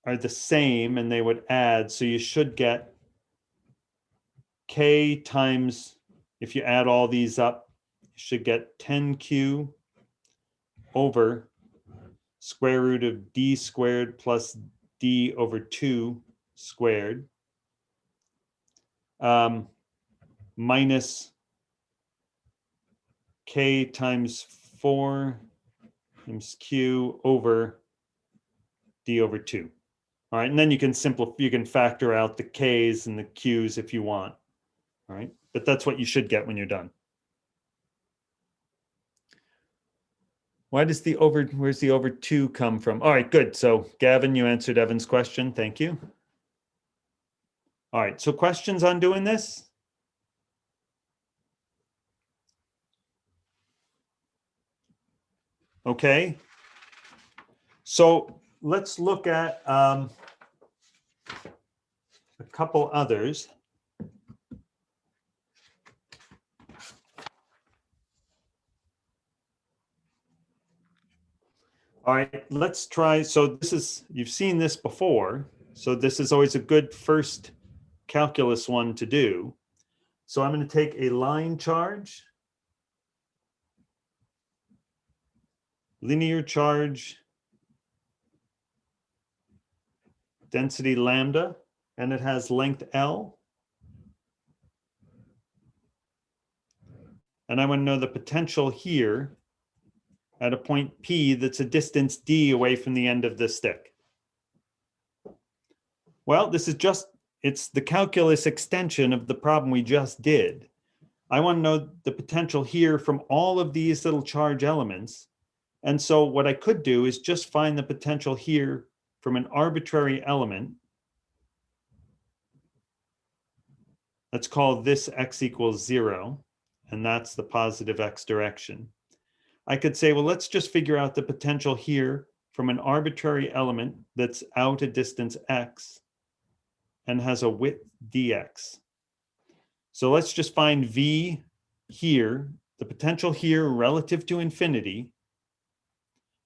are the same and they would add. So you should get K times, if you add all these up, you should get 10Q over square root of d squared plus d over 2 squared minus K times 4 times Q over d over 2. All right, and then you can factor out the K's and the Q's if you want. All right, but that's what you should get when you're done. Where's the over 2 come from? All right, good. So Gavin, you answered Evan's question. Thank you. All right, so questions on doing this? Okay. So let's look at a couple others. All right, let's try. So you've seen this before. So this is always a good first calculus one to do. So I'm going to take a line charge, linear charge, density lambda, and it has length L. And I want to know the potential here at a point P that's a distance d away from the end of the stick. Well, it's the calculus extension of the problem we just did. I want to know the potential here from all of these little charge elements. And so what I could do is just find the potential here from an arbitrary element. Let's call this x equals 0, and that's the positive x direction. I could say, well, let's just figure out the potential here from an arbitrary element that's out a distance x and has a width dx. So let's just find v here, the potential here relative to infinity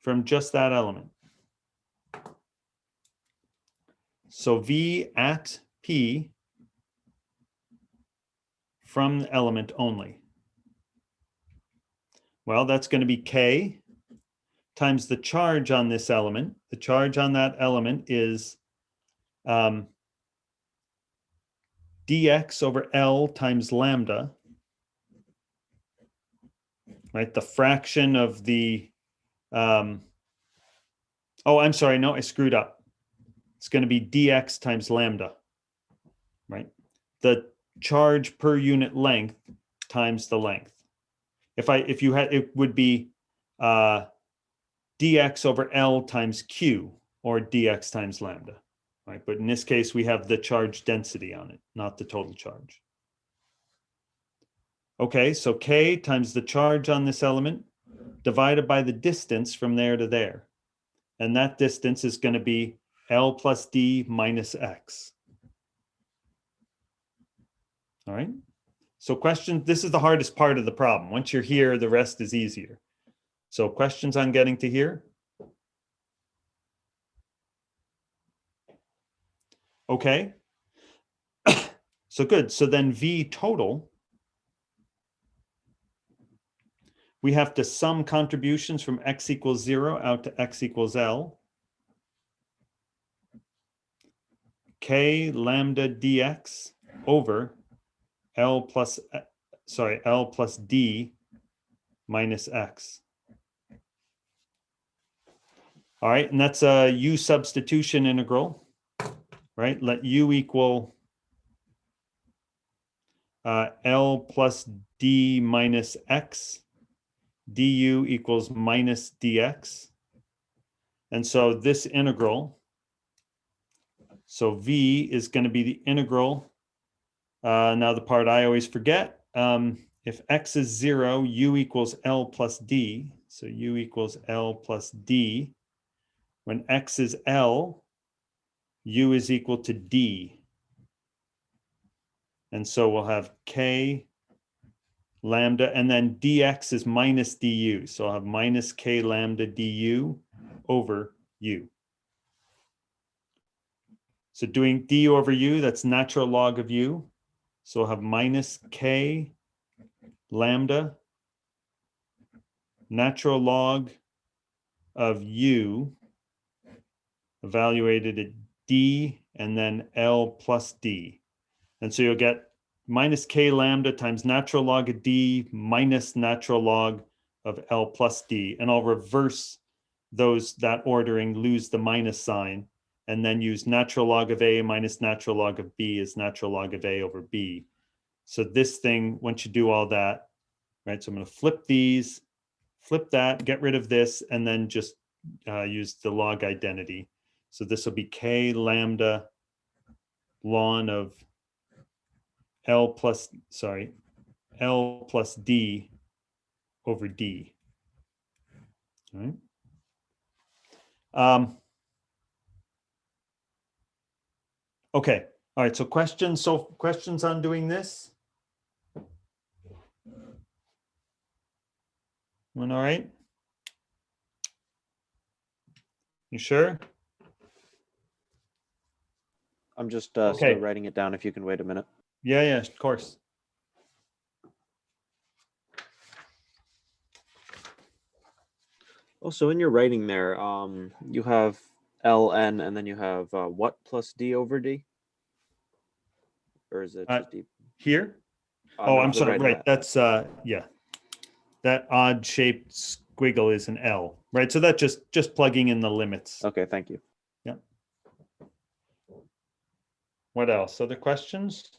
from just that element. So V at P from the element only. Well, that's going to be K times the charge on this element. The charge on that element is dx over L times lambda, right? The fraction of the, oh, I'm sorry, no, I screwed up. It's going to be dx times lambda, right? The charge per unit length times the length. If you had, it would be dx over L times Q, or dx times lambda, right? But in this case, we have the charge density on it, not the total charge. Okay, so K times the charge on this element divided by the distance from there to there. And that distance is going to be L plus D minus X. All right. So question, this is the hardest part of the problem. Once you're here, the rest is easier. So questions on getting to here? Okay. So good. So then V total, we have to sum contributions from X equals 0 out to X equals L. K lambda dx over L plus D minus X. All right, and that's a U substitution integral, right? Let U equal L plus D minus X, du equals minus dx. And so this integral, so V is going to be the integral. Now the part I always forget, if X is 0, U equals L plus D. So U equals L plus D. When X is L, U is equal to D. And so we'll have K lambda, and then dx is minus du. So I'll have minus K lambda du over U. So doing du over U, that's natural log of U. So we'll have minus K lambda natural log of U evaluated at D and then L plus D. And so you'll get minus K lambda times natural log of D minus natural log of L plus D. And I'll reverse that ordering, lose the minus sign, and then use natural log of A minus natural log of B as natural log of A over B. So this thing, once you do all that, right? So I'm going to flip these, flip that, get rid of this, and then just use the log identity. So this will be K lambda ln of L plus D over D. All right. Okay. All right. So questions. So questions on doing this? All right. You sure? I'm just Okay. still writing it down if you can wait a minute. Yeah, of course. Also, in your writing there, you have ln and then you have what plus d over d? Or is it just d? Here? No, I'm the sorry. writing Right. that. That's yeah. That odd shaped squiggle is an L, right? So that just plugging in the limits. Okay, thank you. Yeah. What else? Other questions?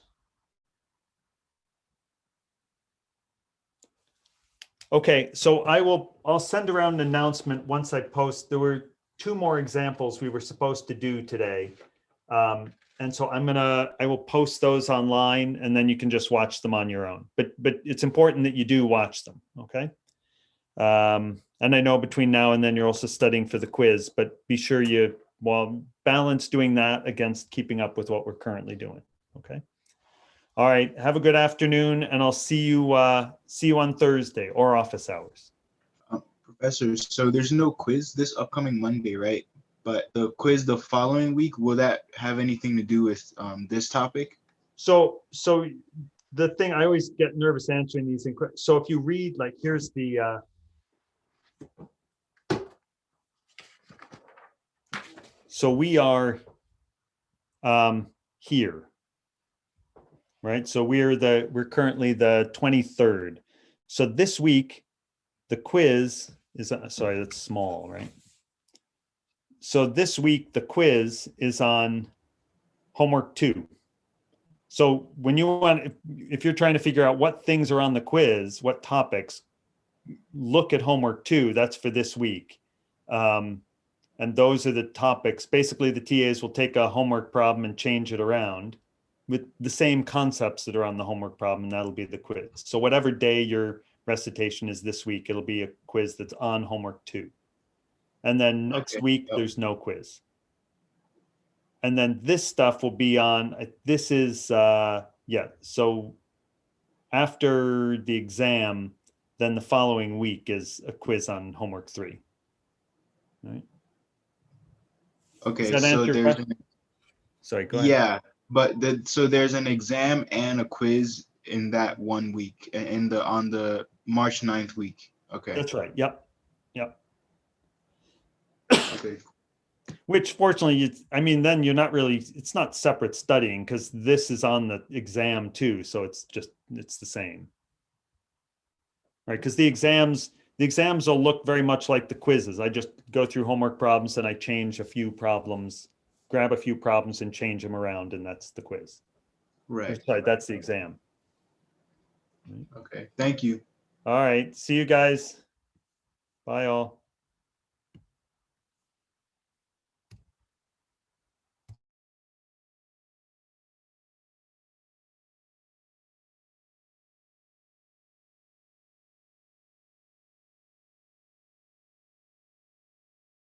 Okay, so I'll send around an announcement once I post. There were 2 more examples we were supposed to do today. And so I will post those online and then you can just watch them on your own. But it's important that you do watch them, okay? And I know between now and then you're also studying for the quiz, but be sure you balance doing that against keeping up with what we're currently doing, okay? All right, have a good afternoon, and I'll see you on Thursday or office hours. Professor, so there's no quiz this upcoming Monday, right? but the quiz the following week, will that have anything to do with this topic? So the thing, I always get nervous answering these. So if you read, like, here's the, so we are here, right? So we're currently the 23rd. So this week, the quiz is, sorry, that's small, right? So this week, the quiz is on homework 2. So when you want, if you're trying to figure out what things are on the quiz, what topics, look at homework 2. That's for this week. And those are the topics. Basically, the TAs will take a homework problem and change it around with the same concepts that are on the homework problem, and that'll be the quiz. So whatever day your recitation is this week, it'll be a quiz that's on homework 2. And then next Okay. week, Yep. there's no quiz. And then this stuff will be on, this is, yeah, so after the exam, then the following week is a quiz on homework 3. Right? Okay, Does that so answer your there's question? Sorry, go ahead. yeah, but so there's an exam and a quiz in that 1 week in the on the March 9th week. Okay. That's right. Yep. Yep. Okay. Which fortunately, I mean, then you're not really, it's not separate studying because this is on the exam too. So it's the same. Right? Because the exams will look very much like the quizzes. I just go through homework problems and I change a few problems, grab a few problems and change them around, and that's the quiz. Right. Sorry, that's the exam. Okay. Thank you. All right. See you guys. Bye all.